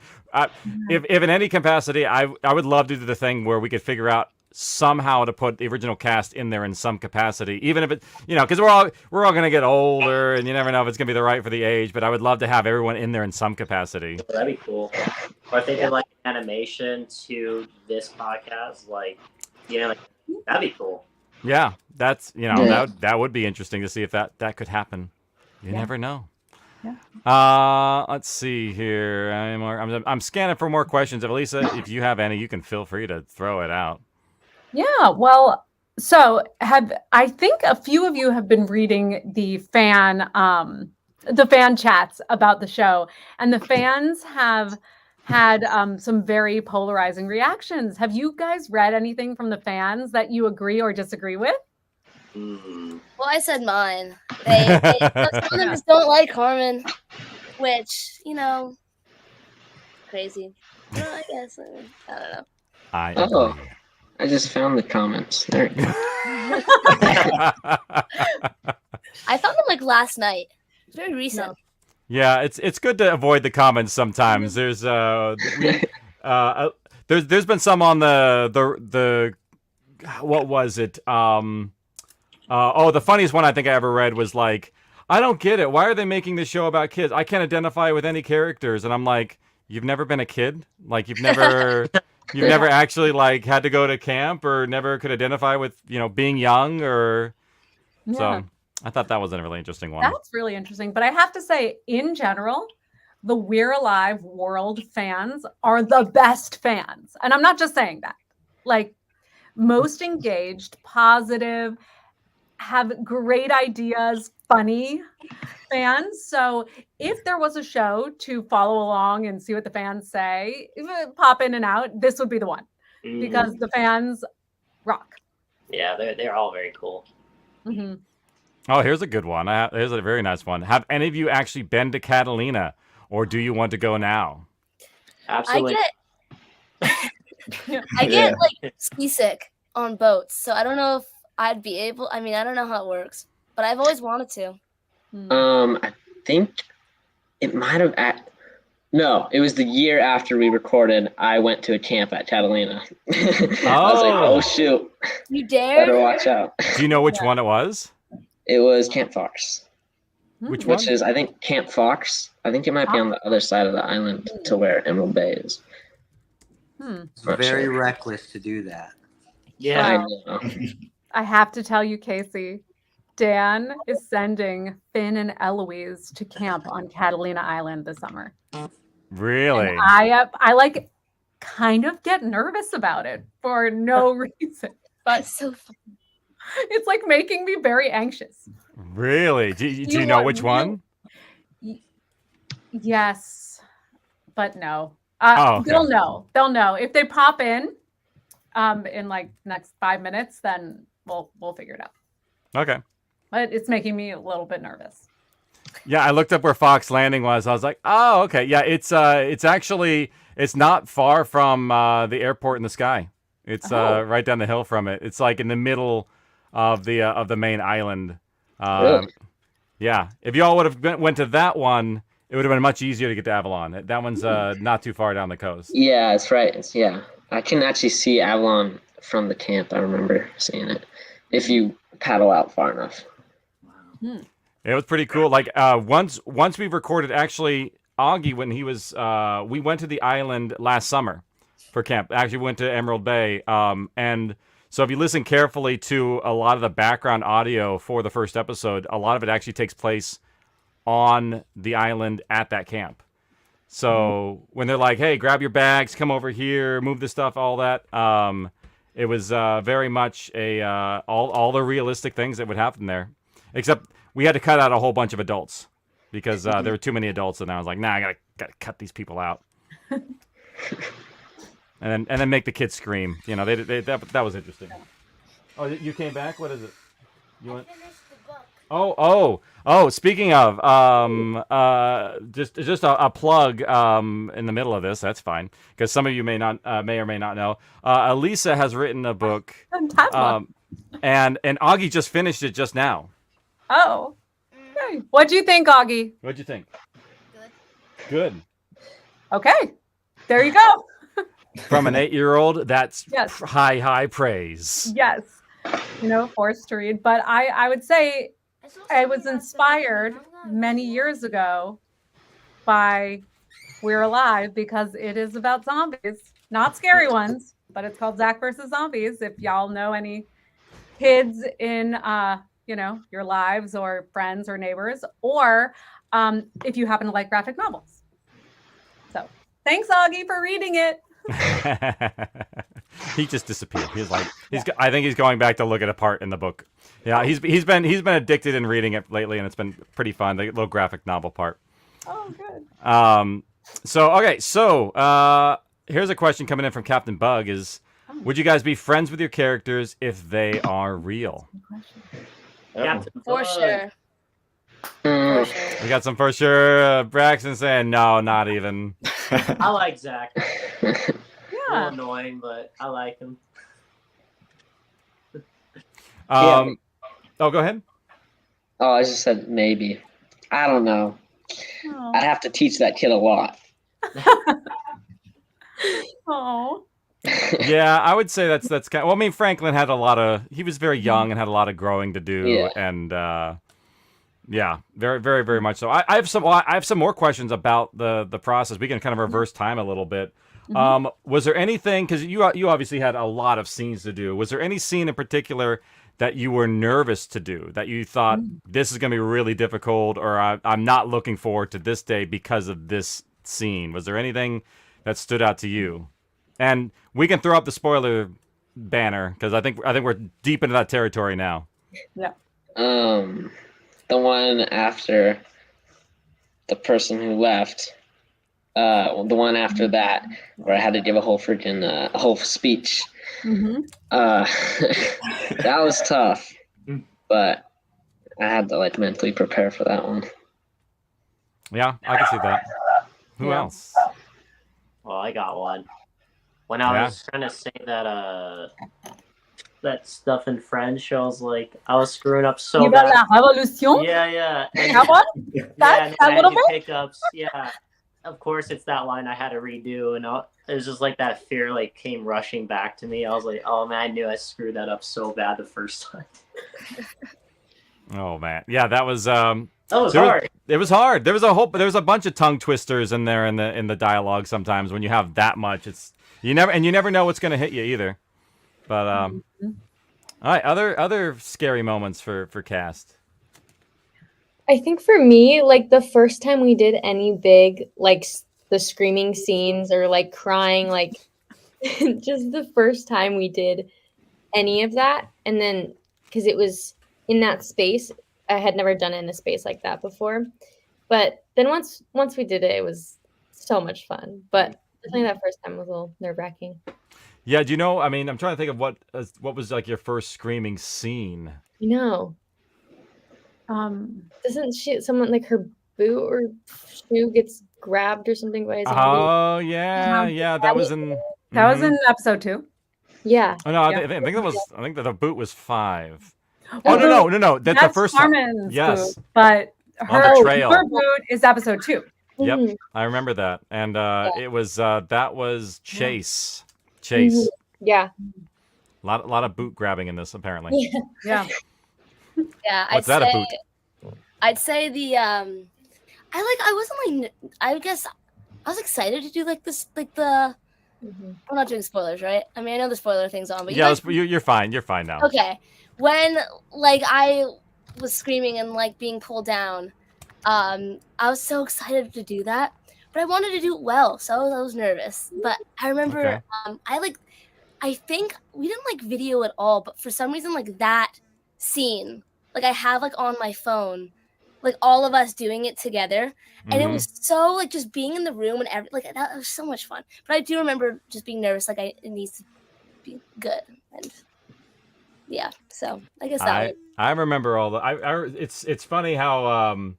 If in any capacity, I would love to do the thing where we could figure out somehow to put the original cast in there in some capacity, even if it, because we're all going to get older, and you never know if it's going to be right for the age, but I would love to have everyone in there in some capacity. That'd be cool. Or if they did like animation to this podcast, that'd be cool. Yeah, that's, that would be interesting to see if that could happen. You never know. Yeah. Let's see here. I'm scanning for more questions. Elisa, if you have any, you can feel free to throw it out. Yeah, well, so I think a few of you have been reading the fan chats about the show, and the fans have had some very polarizing reactions. Have you guys read anything from the fans that you agree or disagree with? Well, I said mine. They some of them just don't like Carmen, which, crazy. Well, I guess, I don't know. I agree. I just found the comments. There you go. I found them last night. It's very recent. Yeah, it's good to avoid the comments sometimes. There's there's been some on the what was it? The funniest one I think I ever read was like, I don't get it. Why are they making this show about kids? I can't identify with any characters, and I'm like, you've never been a kid? Like you've never actually had to go to camp, or never could identify with, being young, or so I thought that was a really interesting one. That's really interesting. But I have to say, in general, the We're Alive world fans are the best fans. And I'm not just saying that. Most engaged, positive, have great ideas, funny fans. So if there was a show to follow along and see what the fans say, pop in and out, this would be the one, because the fans rock. Yeah, they're all very cool. Mm-hmm. Oh, here's a good one. Here's a very nice one. Have any of you actually been to Catalina, or do you want to go now? Absolutely. I get seasick on boats, so I don't know if I'd be able. I don't know how it works, but I've always wanted to. I think it might have. No, it was the year after we recorded. I went to a camp at Catalina. I was like, oh shoot! You dare? Better watch out. Do you know which one it was? It was Camp Fox. Which one? Which is, I think, Camp Fox. I think it might be on the other side of the island to where Emerald Bay is. It's very reckless to do that. Yeah. I know. I have to tell you, Casey, Dan is sending Finn and Eloise to camp on Catalina Island this summer. Really? And I kind of get nervous about it for no reason. But it's so fun. It's making me very anxious. Really? Do you know which one? Yes, but no. Okay. They'll know. They'll know if they pop in next 5 minutes. Then we'll figure it out. Okay. But it's making me a little bit nervous. Yeah, I looked up where Fox Landing was. I was like, oh, okay. Yeah, it's actually not far from the airport in the sky. It's right down the hill from it. It's in the middle of the main island. Really? Yeah. If you all would have went to that one, it would have been much easier to get to Avalon. That one's not too far down the coast. Yeah, that's right. I can actually see Avalon from the camp. I remember seeing it. If you paddle out far enough. It was pretty cool. Once we recorded, actually, Augie, when he was, we went to the island last summer for camp. Actually, went to Emerald Bay. And so if you listen carefully to a lot of the background audio for the first episode, a lot of it actually takes place on the island at that camp. So when they're like, hey, grab your bags, come over here, move the stuff, all that, it was very much all the realistic things that would happen there. Except we had to cut out a whole bunch of adults because there were too many adults, and I was like, nah, I gotta cut these people out. and then make the kids scream. That was interesting. Oh, you came back? What is it? You want? Finished the book. Oh! Speaking of, just a plug in the middle of this. That's fine because some of you may or may not know. Elisa has written a book, and Augie just finished it just now. Oh, okay. What'd you think, Augie? What'd you think? Good. Good. Okay, there you go. From an 8-year-old, that's Yes. high praise. Yes, forced to read, but I would say I was inspired many years ago by We're Alive because it is about zombies, not scary ones, but it's called Zach versus Zombies. If y'all know any kids in your lives or friends or neighbors, or if you happen to like graphic novels. So thanks, Augie, for reading it. He just disappeared. I think he's going back to look at a part in the book. Yeah, he's been addicted in reading it lately, and it's been pretty fun. The little graphic novel part. Oh, good. So here's a question coming in from Captain Bug: would you guys be friends with your characters if they are real? For sure. We got some for sure. Braxton saying no, not even. I like Zach. A Yeah. little annoying, but I like him. Oh, go ahead. Oh, I just said maybe. I don't know. Oh. I'd have to teach that kid a lot. Oh. Yeah, I would say that's kind of, well, I mean, Franklin had he was very young and had a lot of growing to do. Yeah. And yeah, very, very, very much so. I have some more questions about the process. We can kind of reverse time a little bit. Was there anything, because you obviously had a lot of scenes to do, was there any scene in particular that you were nervous to do, that you thought this is going to be really difficult, or I'm not looking forward to this day because of this scene? Was there anything that stood out to you? And we can throw up the spoiler banner because I think we're deep into that territory now. Yeah. The one after the person who left. The one after that, where I had to give a whole speech. That was tough, but I had to mentally prepare for that one. Yeah, I can see that. Who else? Well, I got one. When I was trying to say that stuff in French, I was screwing up so Viva bad. la Révolution? Yeah. And, That one? and That I had little to bit? pickups. Yeah. Of course, it's that line I had to redo, and it was just that fear came rushing back to me. I was like, "Oh man, I knew I screwed that up so bad the first time." Oh man, yeah, that was That was hard. It was hard. There was a bunch of tongue twisters in there in the dialogue. Sometimes when you have that much, you never know what's going to hit you either. But all right, other scary moments for cast. I think for me, the first time we did any big, the screaming scenes or crying, just the first time we did any of that. And then, because it was in that space, I had never done it in a space like that before. But then once we did it, it was so much fun. But definitely that first time was a little nerve-wracking. Yeah, do you know, I mean, I'm trying to think of what was your first screaming scene. Doesn't someone her boot or shoe gets grabbed or something by a zombie? Oh yeah, that was in episode 2. Yeah. Oh no, I think that the boot was 5. Oh no, that's the first Carmen's yes, boot, but on the trail. Her boot is episode 2. Yep, I remember that, and it was that was Chase. Yeah. A lot of boot grabbing in this apparently. Yeah. Yeah, What's that a boot? I'd say the I guess I was excited to do this the I'm not doing spoilers, right? I mean, I know the spoiler thing's on, but Yeah, you're fine. You're fine now. Okay. When I was screaming and being pulled down, I was so excited to do that, but I wanted to do it well, so I was nervous. But I remember I think we didn't video at all, but for some reason that scene I have on my phone all of us doing it together, and it was so just being in the room and that was so much fun. But I do remember just being nervous, it needs to be good, and yeah. So I guess I remember all the. It's funny how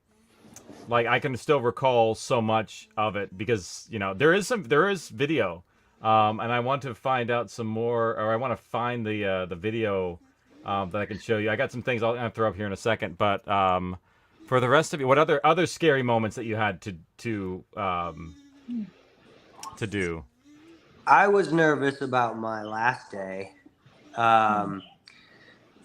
like I can still recall so much of it because there is video, and I want to find out some more, or I want to find the video that I can show you. I got some things I'll throw up here in a second, but for the rest of you, what other scary moments that you had to do? I was nervous about my last day.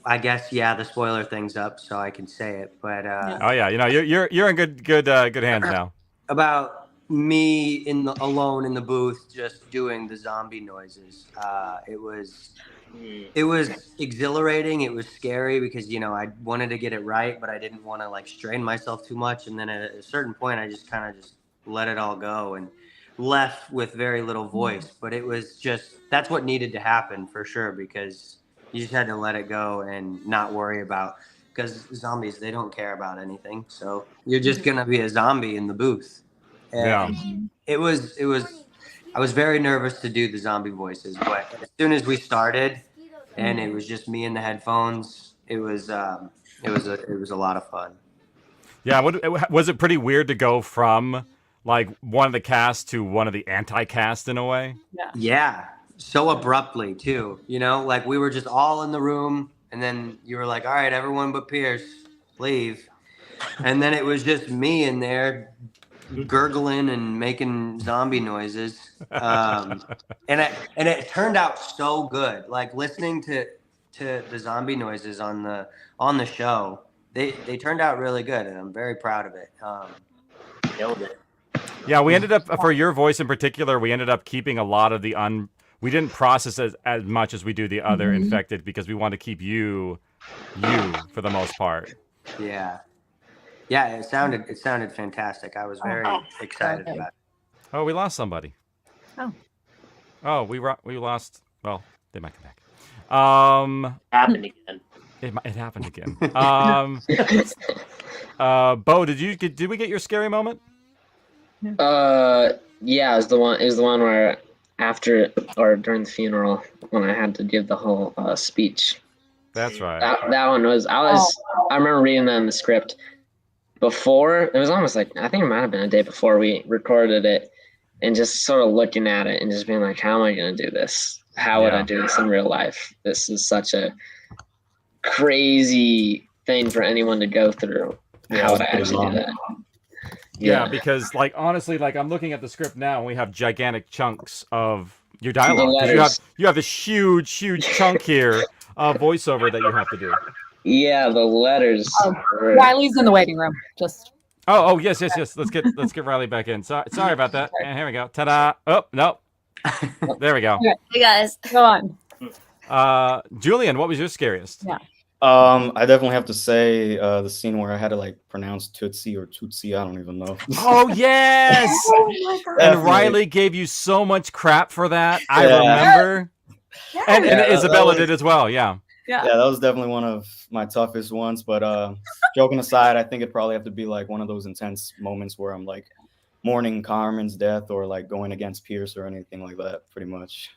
I guess the spoiler thing's up, so I can say it. But oh yeah, you're in good hands now. About me alone in the booth, just doing the zombie noises. It was exhilarating. It was scary because I wanted to get it right, but I didn't want to like strain myself too much. And then at a certain point, I just kind of just let it all go and left with very little voice. But it was just that's what needed to happen for sure because you just had to let it go and not worry about because zombies, they don't care about anything. So you're just going to be a zombie in the booth. And it was, I was very nervous to do the zombie voices, but as soon as we started and it was just me in the headphones, it was a lot of fun. Yeah. Was it pretty weird to go from like one of the cast to one of the anti-cast in a way? Yeah. So abruptly too, like we were just all in the room and then you were like, all right, everyone but Pierce, leave. And then it was just me in there gurgling and making zombie noises. And it turned out so good. Like listening to the zombie noises on the show, they turned out really good and I'm very proud of it. Killed it. Yeah, we ended up, for your voice in particular, we ended up keeping a lot of the we didn't process as much as we do the other infected because we want to keep you for the most part. Yeah. Yeah, it sounded fantastic. I was very excited about it. Oh, we lost somebody. Oh, we lost. Well, they might come back. Happened again. It happened again. Bo, did we get your scary moment? Yeah, it was the one where after or during the funeral when I had to give the whole speech. That's right. That one was I remember reading that in the script before. It was almost like I think it might have been a day before we recorded it, and just sort of looking at it and just being like, how am I going to do this? How would I do this in real life? This is such a crazy thing for anyone to go through. How would I actually do that? Yeah, because like honestly, like I'm looking at the script now and we have gigantic chunks of your dialogue. You have this huge chunk here of voiceover that you have to do. Yeah, the letters. Riley's in the waiting room. Just Oh yes. Let's get Riley back in. Sorry about that. And here we go. Ta-da. Oh, no. There we go. Hey guys. Go on. Julian, what was your scariest? Yeah. I definitely have to say the scene where I had to like pronounce Tootsie or Tootsie. I don't even know. Oh yes! Oh my God. And Riley gave you so much crap for that. I remember. Yes. And Isabella did as well. Yeah. Yeah, that was definitely one of my toughest ones. But joking aside, I think it'd probably have to be like one of those intense moments where I'm like mourning Carmen's death or like going against Pierce or anything like that. Pretty much.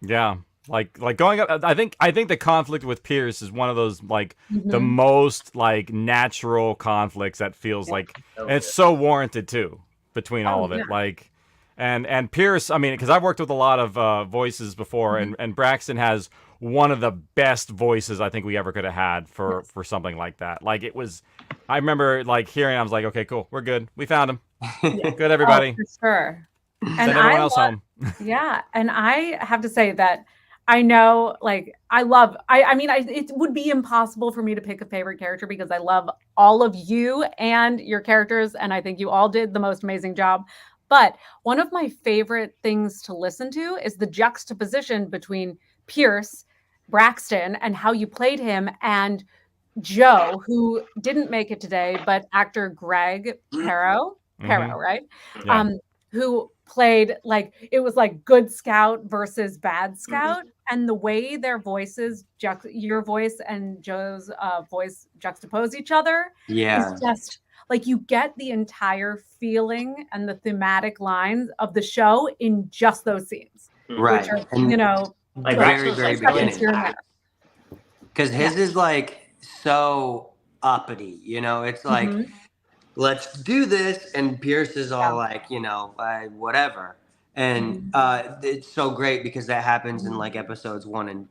Yeah. Like going up, I think the conflict with Pierce is one of those like the most like natural conflicts that feels like and it's so warranted too between all of it. Like and Pierce, I mean, because I've worked with a lot of voices before, and Braxton has one of the best voices I think we ever could have had for something like that. Like it was, I remember like hearing, I was like, okay, cool, we're good, we found him. Good, everybody. Oh, for sure. And send everyone else home. Yeah, and I have to say that. I know, like, I mean, it would be impossible for me to pick a favorite character because I love all of you and your characters, and I think you all did the most amazing job. But one of my favorite things to listen to is the juxtaposition between Pierce, Braxton, and how you played him, and Joe, who didn't make it today, but actor Greg Perro, right? Yeah. Who played like it was like good scout versus bad scout, and the way their voices, your voice and Joe's voice juxtapose each other, is just like you get the entire feeling and the thematic lines of the show in just those scenes, right? Which are, like very beginning. Because his is like so uppity, you know. It's like, let's do this, and Pierce is all like, you know, whatever. And it's so great because that happens in like episode one.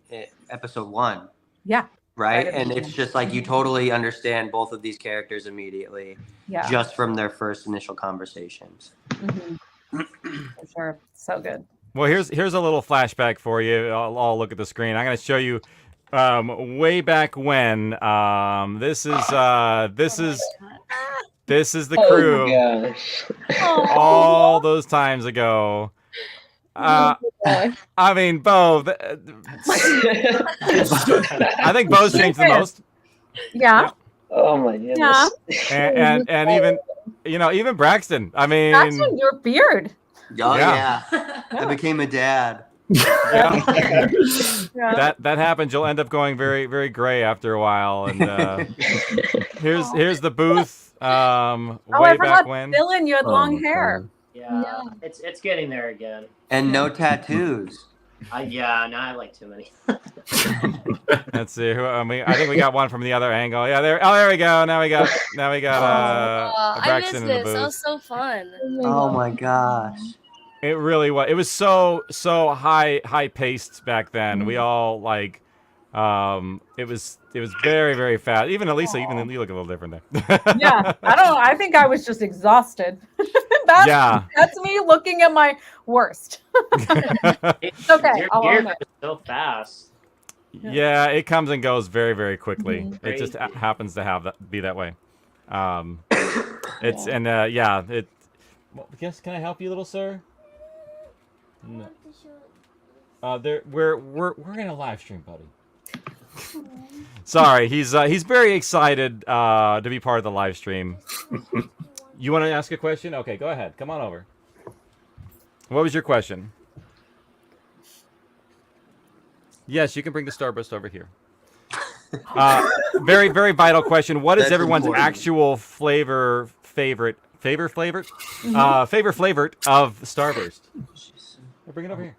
Yeah. Right. And it's just like you totally understand both of these characters immediately just from their first initial conversations. For sure. So good. Well, here's a little flashback for you. I'll look at the screen. I'm going to show you way back when. This is the crew. Oh my gosh. All those times ago. I mean, Bo. I think Bo's changed the most. Yeah. Oh my goodness. And even, you know, even Braxton. I mean, Braxton, your beard. Oh yeah. I became a dad. That happened. You'll end up going very, very gray after a while. And here's the booth. Way back when. Dillon, you had long hair. Yeah, it's getting there again. And no tattoos. Now I have like too many. Let's see. I think we got one from the other angle. Yeah, there. Oh, there we go. Now we got Braxton in the booth. That was so fun. Oh my gosh. It really was. It was so high paced back then. We all like. It was very, very fast. Even Elisa, you look a little different there. Yeah, I think I was just exhausted. That's me looking at my worst. It's okay. Your gear is so fast. Yeah, it comes and goes very, very quickly. It just happens to be that way. It's and it. Well, can I help you, little sir? No. We're in a live stream, buddy. Sorry, he's very excited to be part of the live stream. You want to ask a question? Okay, go ahead. Come on over. What was your question? Yes, you can bring the Starburst over here. Very, very vital question. What is everyone's actual favorite of Starburst? Bring it over here.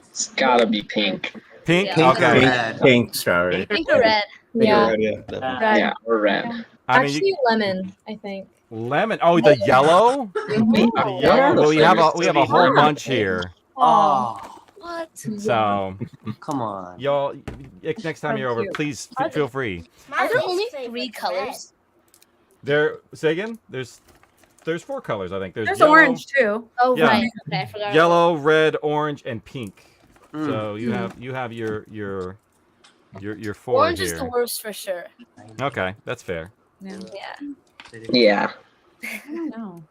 It's gotta be pink. Pink? Yeah. Okay. Pink strawberry. Pink or red? Yeah. Yeah, or red. Actually, lemon, I think. Lemon. Oh, the yellow? The yellow. Well, we have a whole bunch here. Oh. What? So, come on, y'all. Next time you're over, please feel free. Are there only 3 colors? Say again. There's 4 colors, I think. There's yellow, orange too. Oh yeah. right. Okay, I forgot. Yellow, red, orange, and pink. So you have your 4 Orange here. is the worst for sure. Okay, that's fair. Yeah. I don't know.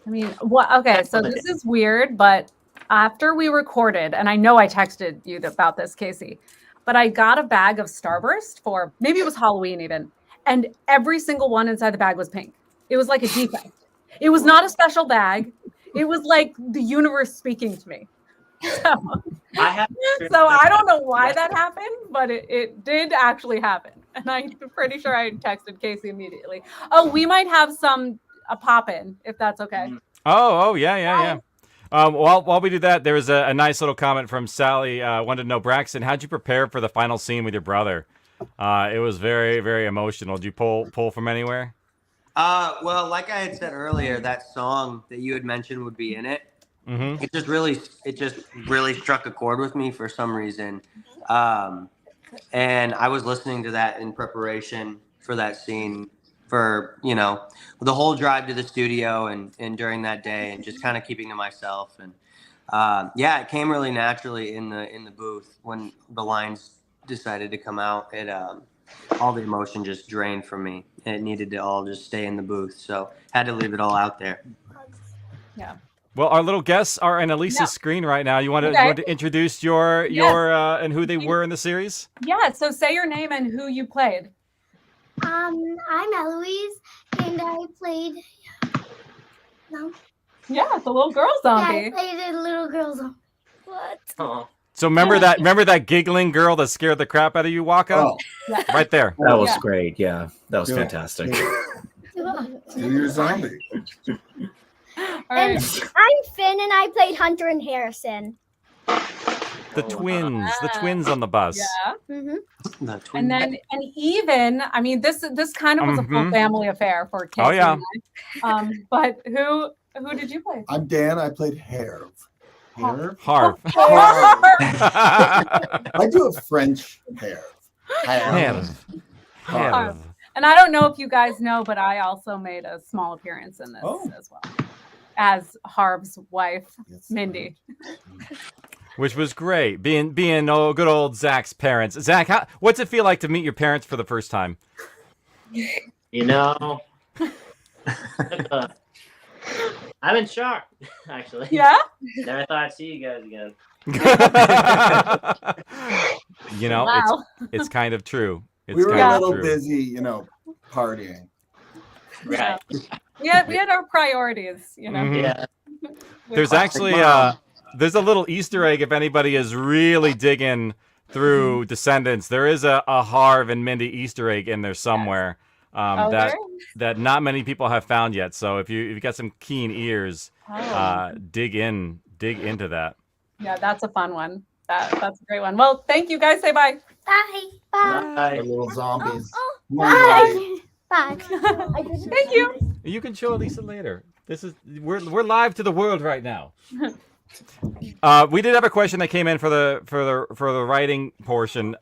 I mean, what? Okay, so this is weird, but after we recorded, and I know I texted you about this, Kc, but I got a bag of Starburst for maybe it was Halloween even, and every single one inside the bag was pink. It was like a defect. It was not a special bag. It was like the universe speaking to me. So I don't know why that happened, but it did actually happen. And I'm pretty sure I texted Kc immediately. Oh, we might have a pop-in, if that's okay. Oh, yeah. While we do that, there was a nice little comment from Sally. Wanted to know, Braxton, how'd you prepare for the final scene with your brother? It was very, very emotional. Did you pull from anywhere? Well, like I had said earlier, that song that you had mentioned would be in it. Mm-hmm. It just really struck a chord with me for some reason. And I was listening to that in preparation for that scene for, the whole drive to the studio and during that day and just kind of keeping to myself. And it came really naturally in the booth when the lines decided to come out. It all the emotion just drained from me. It needed to all just stay in the booth. So had to leave it all out there. Yeah. Well, our little guests are on Elisa's screen right now. You want to introduce your and who they were in the series? Yeah. So say your name and who you played. I'm Eloise, and I played. No. Yeah, the little girl zombie. Yeah, I played a little girl zombie. What? Oh. So remember that giggling girl that scared the crap out of you, Waka? Oh. Right there. That was great. Yeah, that was fantastic. You're a zombie. And I'm Finn, and I played Hunter and Harrison. The twins on the bus. Yeah. Mm-hmm. And then, and even, I mean, this kind of was a full family affair for Kc. Oh yeah. But who did you play? I'm Dan. I played Harv. Harv. I do a French Harv. Harv. And I don't know if you guys know, but I also made a small appearance in this as well, as Harv's wife, Mindy. Which was great, being good old Zach's parents. Zach, what's it feel like to meet your parents for the first time? You know, I'm in shock, actually. Yeah? Never thought I'd see you guys again. You know, Wow. it's kind of true. It's We were kind a of little true. busy, you know, partying. Right. Yeah, we had our priorities, you know. Mhm. Yeah. There's actually there's a little Easter egg if anybody is really digging through Descendants. There is a Harv and Mindy Easter egg in there somewhere that not many people have found yet. So if you got some keen ears, dig into that. Yeah, that's a fun one. That's a great one. Well, thank you guys. Say bye. Bye. Bye. The little zombies. Bye. Bye. Thank you. You can show Elisa later. We're live to the world right now. We did have a question that came in for the writing portion.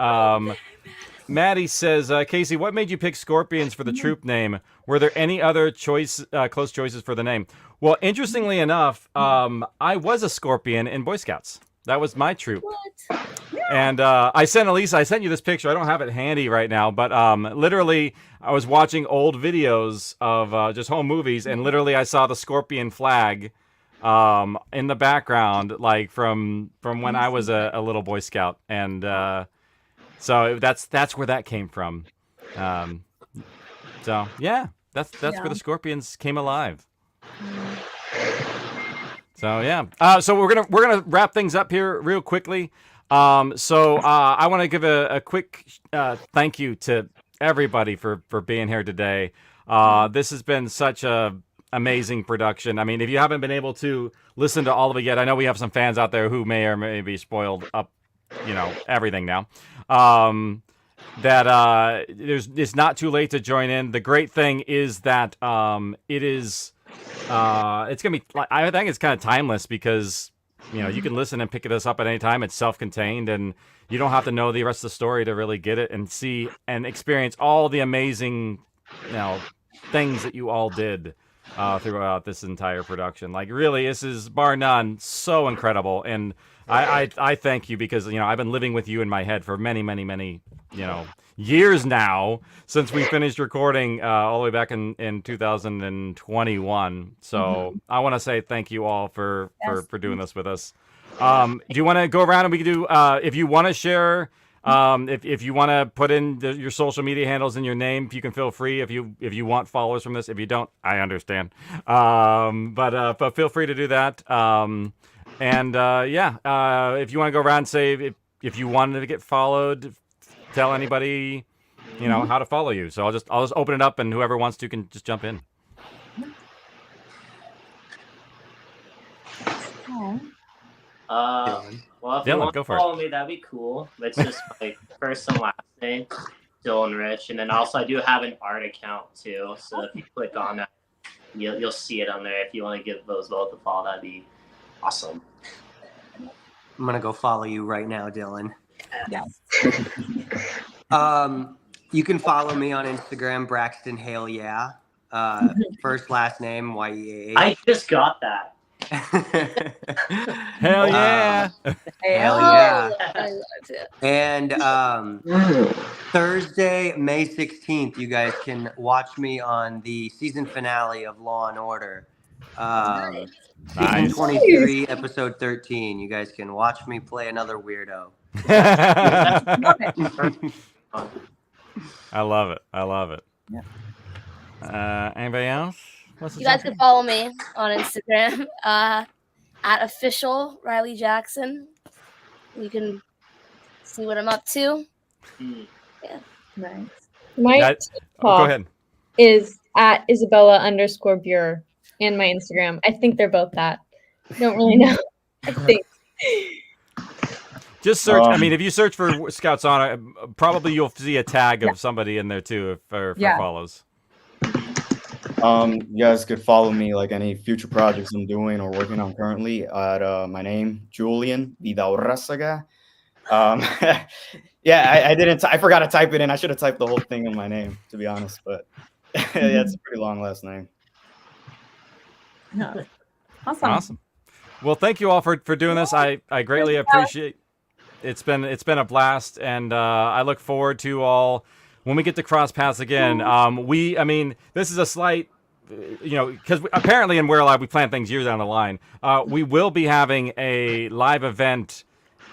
Maddie says, Kc, what made you pick Scorpions for the troop name? Were there any other close choices for the name? Well, interestingly enough, I was a Scorpion in Boy Scouts. That was my troop. What? And I sent you this picture. I don't have it handy right now, but literally I was watching old videos of just home movies, and literally I saw the Scorpion flag in the background, like from when I was a little Boy Scout, and so that's where that came from. So yeah, that's where the Scorpions came alive. So yeah, so we're gonna wrap things up here real quickly. So I want to give a quick thank you to everybody for being here today. This has been such a amazing production. I mean, if you haven't been able to listen to all of it yet, I know we have some fans out there who may or may be spoiled up, everything now. It's not too late to join in. The great thing is that it's gonna be, I think it's kind of timeless because you can listen and pick this up at any time. It's self-contained, and you don't have to know the rest of the story to really get it and see and experience all the amazing things that you all did throughout this entire production. Like, really, this is bar none so incredible, and I thank you because I've been living with you in my head for many years now, since we finished recording all the way back in 2021. So I want to say thank you all for doing this with us. Do you want to go around and we can do if you want to share, if you want to put in your social media handles and your name, you can feel free. If you want followers from this, if you don't, I understand. But feel free to do that. If you want to go around and say if you wanted to get followed, tell anybody how to follow you. So I'll just open it up, and whoever wants to can just jump in. Well, if you want to follow me, that'd be cool. It's just my first and last name, Dillon Wrich, and then also I do have an art account too. So if you click on that, you'll see it on there. If you want to give those both a follow, that'd be awesome. I'm gonna go follow you right now, Dylan. Yes. You can follow me on Instagram, Braxton Hale. Yeah. First last name YEAH. I just got that. Hell yeah! Hell yeah! And Thursday, May 16th, you guys can watch me on the season finale of Law and Order. Season 23, episode 13. You guys can watch me play another weirdo. I love it. Yeah. Anybody else? You guys can follow me on Instagram at official Riley Jackson. You can see what I'm up to. Yeah. Nice. My go TikTok ahead. is at Isabella_Burer and my Instagram. I think they're both that. Don't really know. I think. Just search. I mean, if you search for Scouts Honor, probably you'll see a tag of somebody in there too, if it follows. You guys could follow me like any future projects I'm doing or working on currently at my name, Julian Vidaurrazaga. Yeah, I didn't. I forgot to type it in. I should have typed the whole thing in my name, to be honest. But yeah, it's a pretty long last name. Yeah. Awesome. Well, thank you all for doing this. I greatly appreciate. It's been a blast, and I look forward to all when we get to cross paths again. I mean, this is a slight, because apparently in We're Live we plan things years down the line. We will be having a live event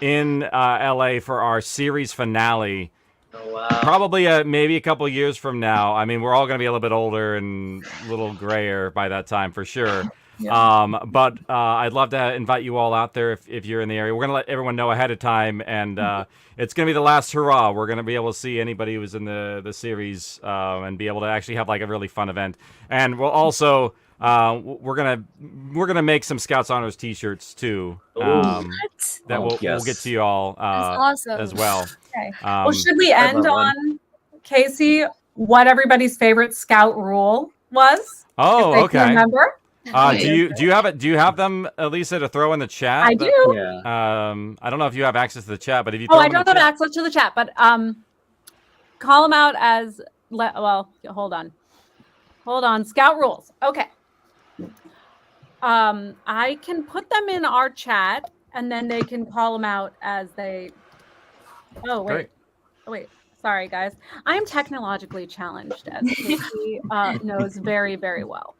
in LA for our series finale. Oh, wow. Probably maybe a couple years from now. I mean, we're all going to be a little bit older and a little grayer by that time for sure. Yeah. But I'd love to invite you all out there if you're in the area. We're going to let everyone know ahead of time, and it's going to be the last hurrah. We're going to be able to see anybody who's in the series and be able to actually have like a really fun event. And we'll also we're gonna make some Scouts Honors T-shirts too. That we'll get to you all awesome. as well. Okay. Well, should we end on Casey? What everybody's favorite Scout rule was? Oh, okay. Remember? Do you have it? Do you have them, Elisa, to throw in the chat? I do. Yeah. I don't know if you have access to the chat, but if you I don't have access to the chat, but call them out as well. Hold on. Scout rules. Okay. I can put them in our chat, and then they can call them out as they. Oh wait. Great. Oh wait. Sorry, guys. I am technologically challenged, as Casey knows very, very well.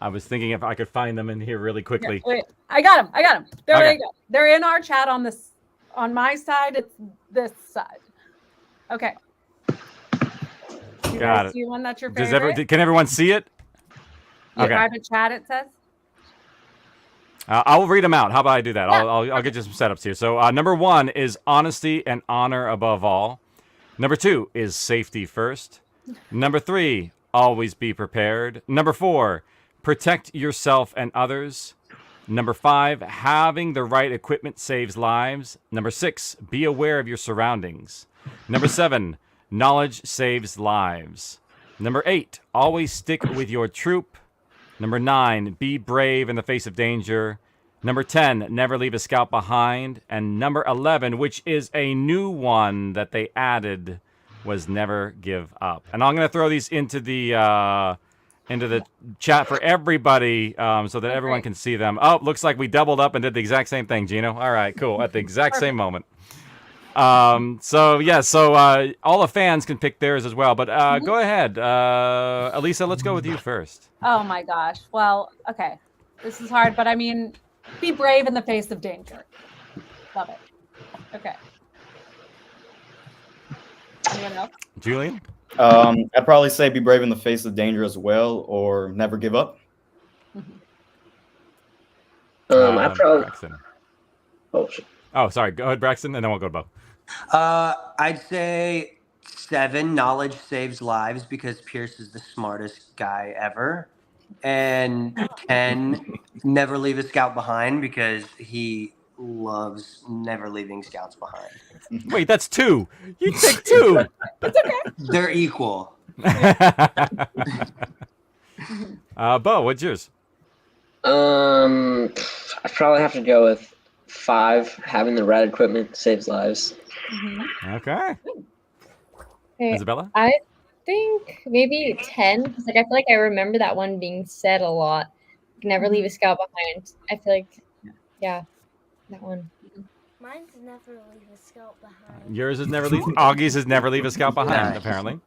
I was thinking if I could find them in here really quickly. Yeah, wait, I got them. There you go. They're in our chat on this. On my side, it's this side. Okay. Got it. See one that's your favorite? Can everyone see it? Okay. Private chat, it says. I'll read them out. How about I do that? Yeah. I'll get you some setups here. So number 1 is honesty and honor above all. Number 2 is safety first. Number 3, always be prepared. Number 4, protect yourself and others. Number 5, having the right equipment saves lives. Number 6, be aware of your surroundings. Number 7, knowledge saves lives. Number 8, always stick with your troop. Number 9, be brave in the face of danger. Number 10, never leave a scout behind. And number 11, which is a new one that they added, was never give up. And I'm going to throw these into the chat for everybody so that everyone can see them. Oh, looks like we doubled up and did the exact same thing, Gino. All right, cool. At the exact same moment. So all the fans can pick theirs as well, but go ahead. Elisa, let's go with you first. Oh my gosh. Well, okay. This is hard, but I mean, be brave in the face of danger. Love it. Okay. Anyone else? Julian? I'd probably say be brave in the face of danger as well, or never give up. I probably. Braxton. Oh, shit. Oh, sorry. Go ahead, Braxton, and then we'll go to Bo. I'd say 7, knowledge saves lives, because Pierce is the smartest guy ever. And 10, never leave a scout behind, because he loves never leaving scouts behind. Wait, that's 2. You take 2. It's okay. They're equal. Bo, what's yours? I'd probably have to go with 5, having the right equipment saves lives. Okay. Okay, Isabella? I think maybe 10, because I feel like I remember that one being said a lot. Never leave a scout behind. I feel like, that one. Mine's never leave a scout behind. Yours is never leave. Augie's is never leave a scout behind, apparently.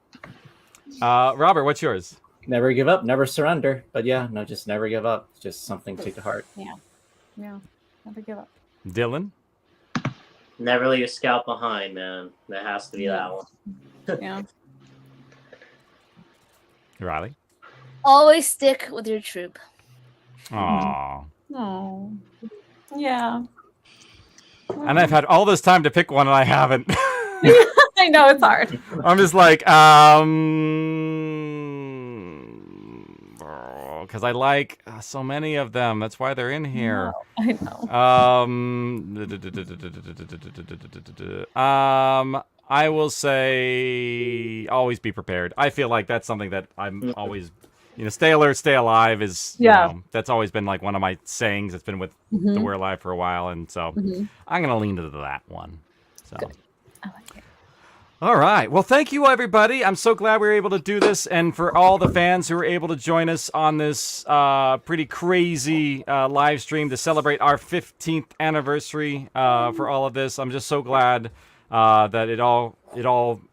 Robert, what's yours? Never give up, never surrender. But just never give up. Just something to take to heart. Yeah. Never give up. Dylan? Never leave a scout behind, man. That has to be that one. Yeah. Riley? Always stick with your troop. Aww. Oh. Yeah. And I've had all this time to pick one, and I haven't. I know, it's hard. I'm just like, because because I like so many of them. That's why they're in here. I know. I will say always be prepared. I feel like that's something that I'm always, stay alert, stay alive is, that's always been like one of my sayings. It's been with the We're Alive for a while. And so I'm going to lean into that one. So. Good. I like it. All right. Well, thank you, everybody. I'm so glad we were able to do this. And for all the fans who were able to join us on this pretty crazy live stream to celebrate our 15th anniversary for all of this, I'm just so glad that it all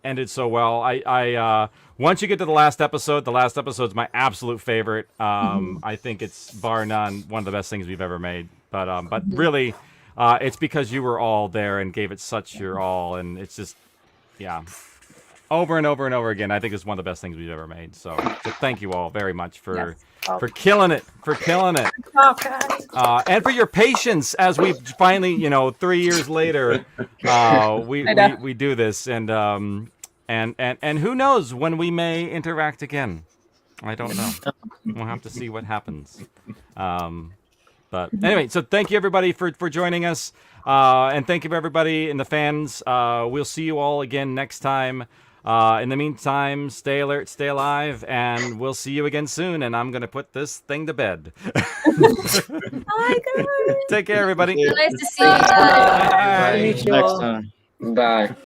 ended so well. I once you get to the last episode's my absolute favorite. I think it's bar none one of the best things we've ever made. But really, it's because you were all there and gave it such your all, and it's just over and over and over again. I think it's one of the best things we've ever made. So thank you all very much for killing it, and for your patience as we finally, 3 years later, we do this, and who knows when we may interact again. I don't know. We'll have to see what happens. But anyway, so thank you everybody for joining us. And thank you everybody and the fans. We'll see you all again next time. In the meantime, stay alert, stay alive, and we'll see you again soon. And I'm going to put this thing to bed. Bye, guys. Take care, everybody. Nice to see you. Next time. Bye.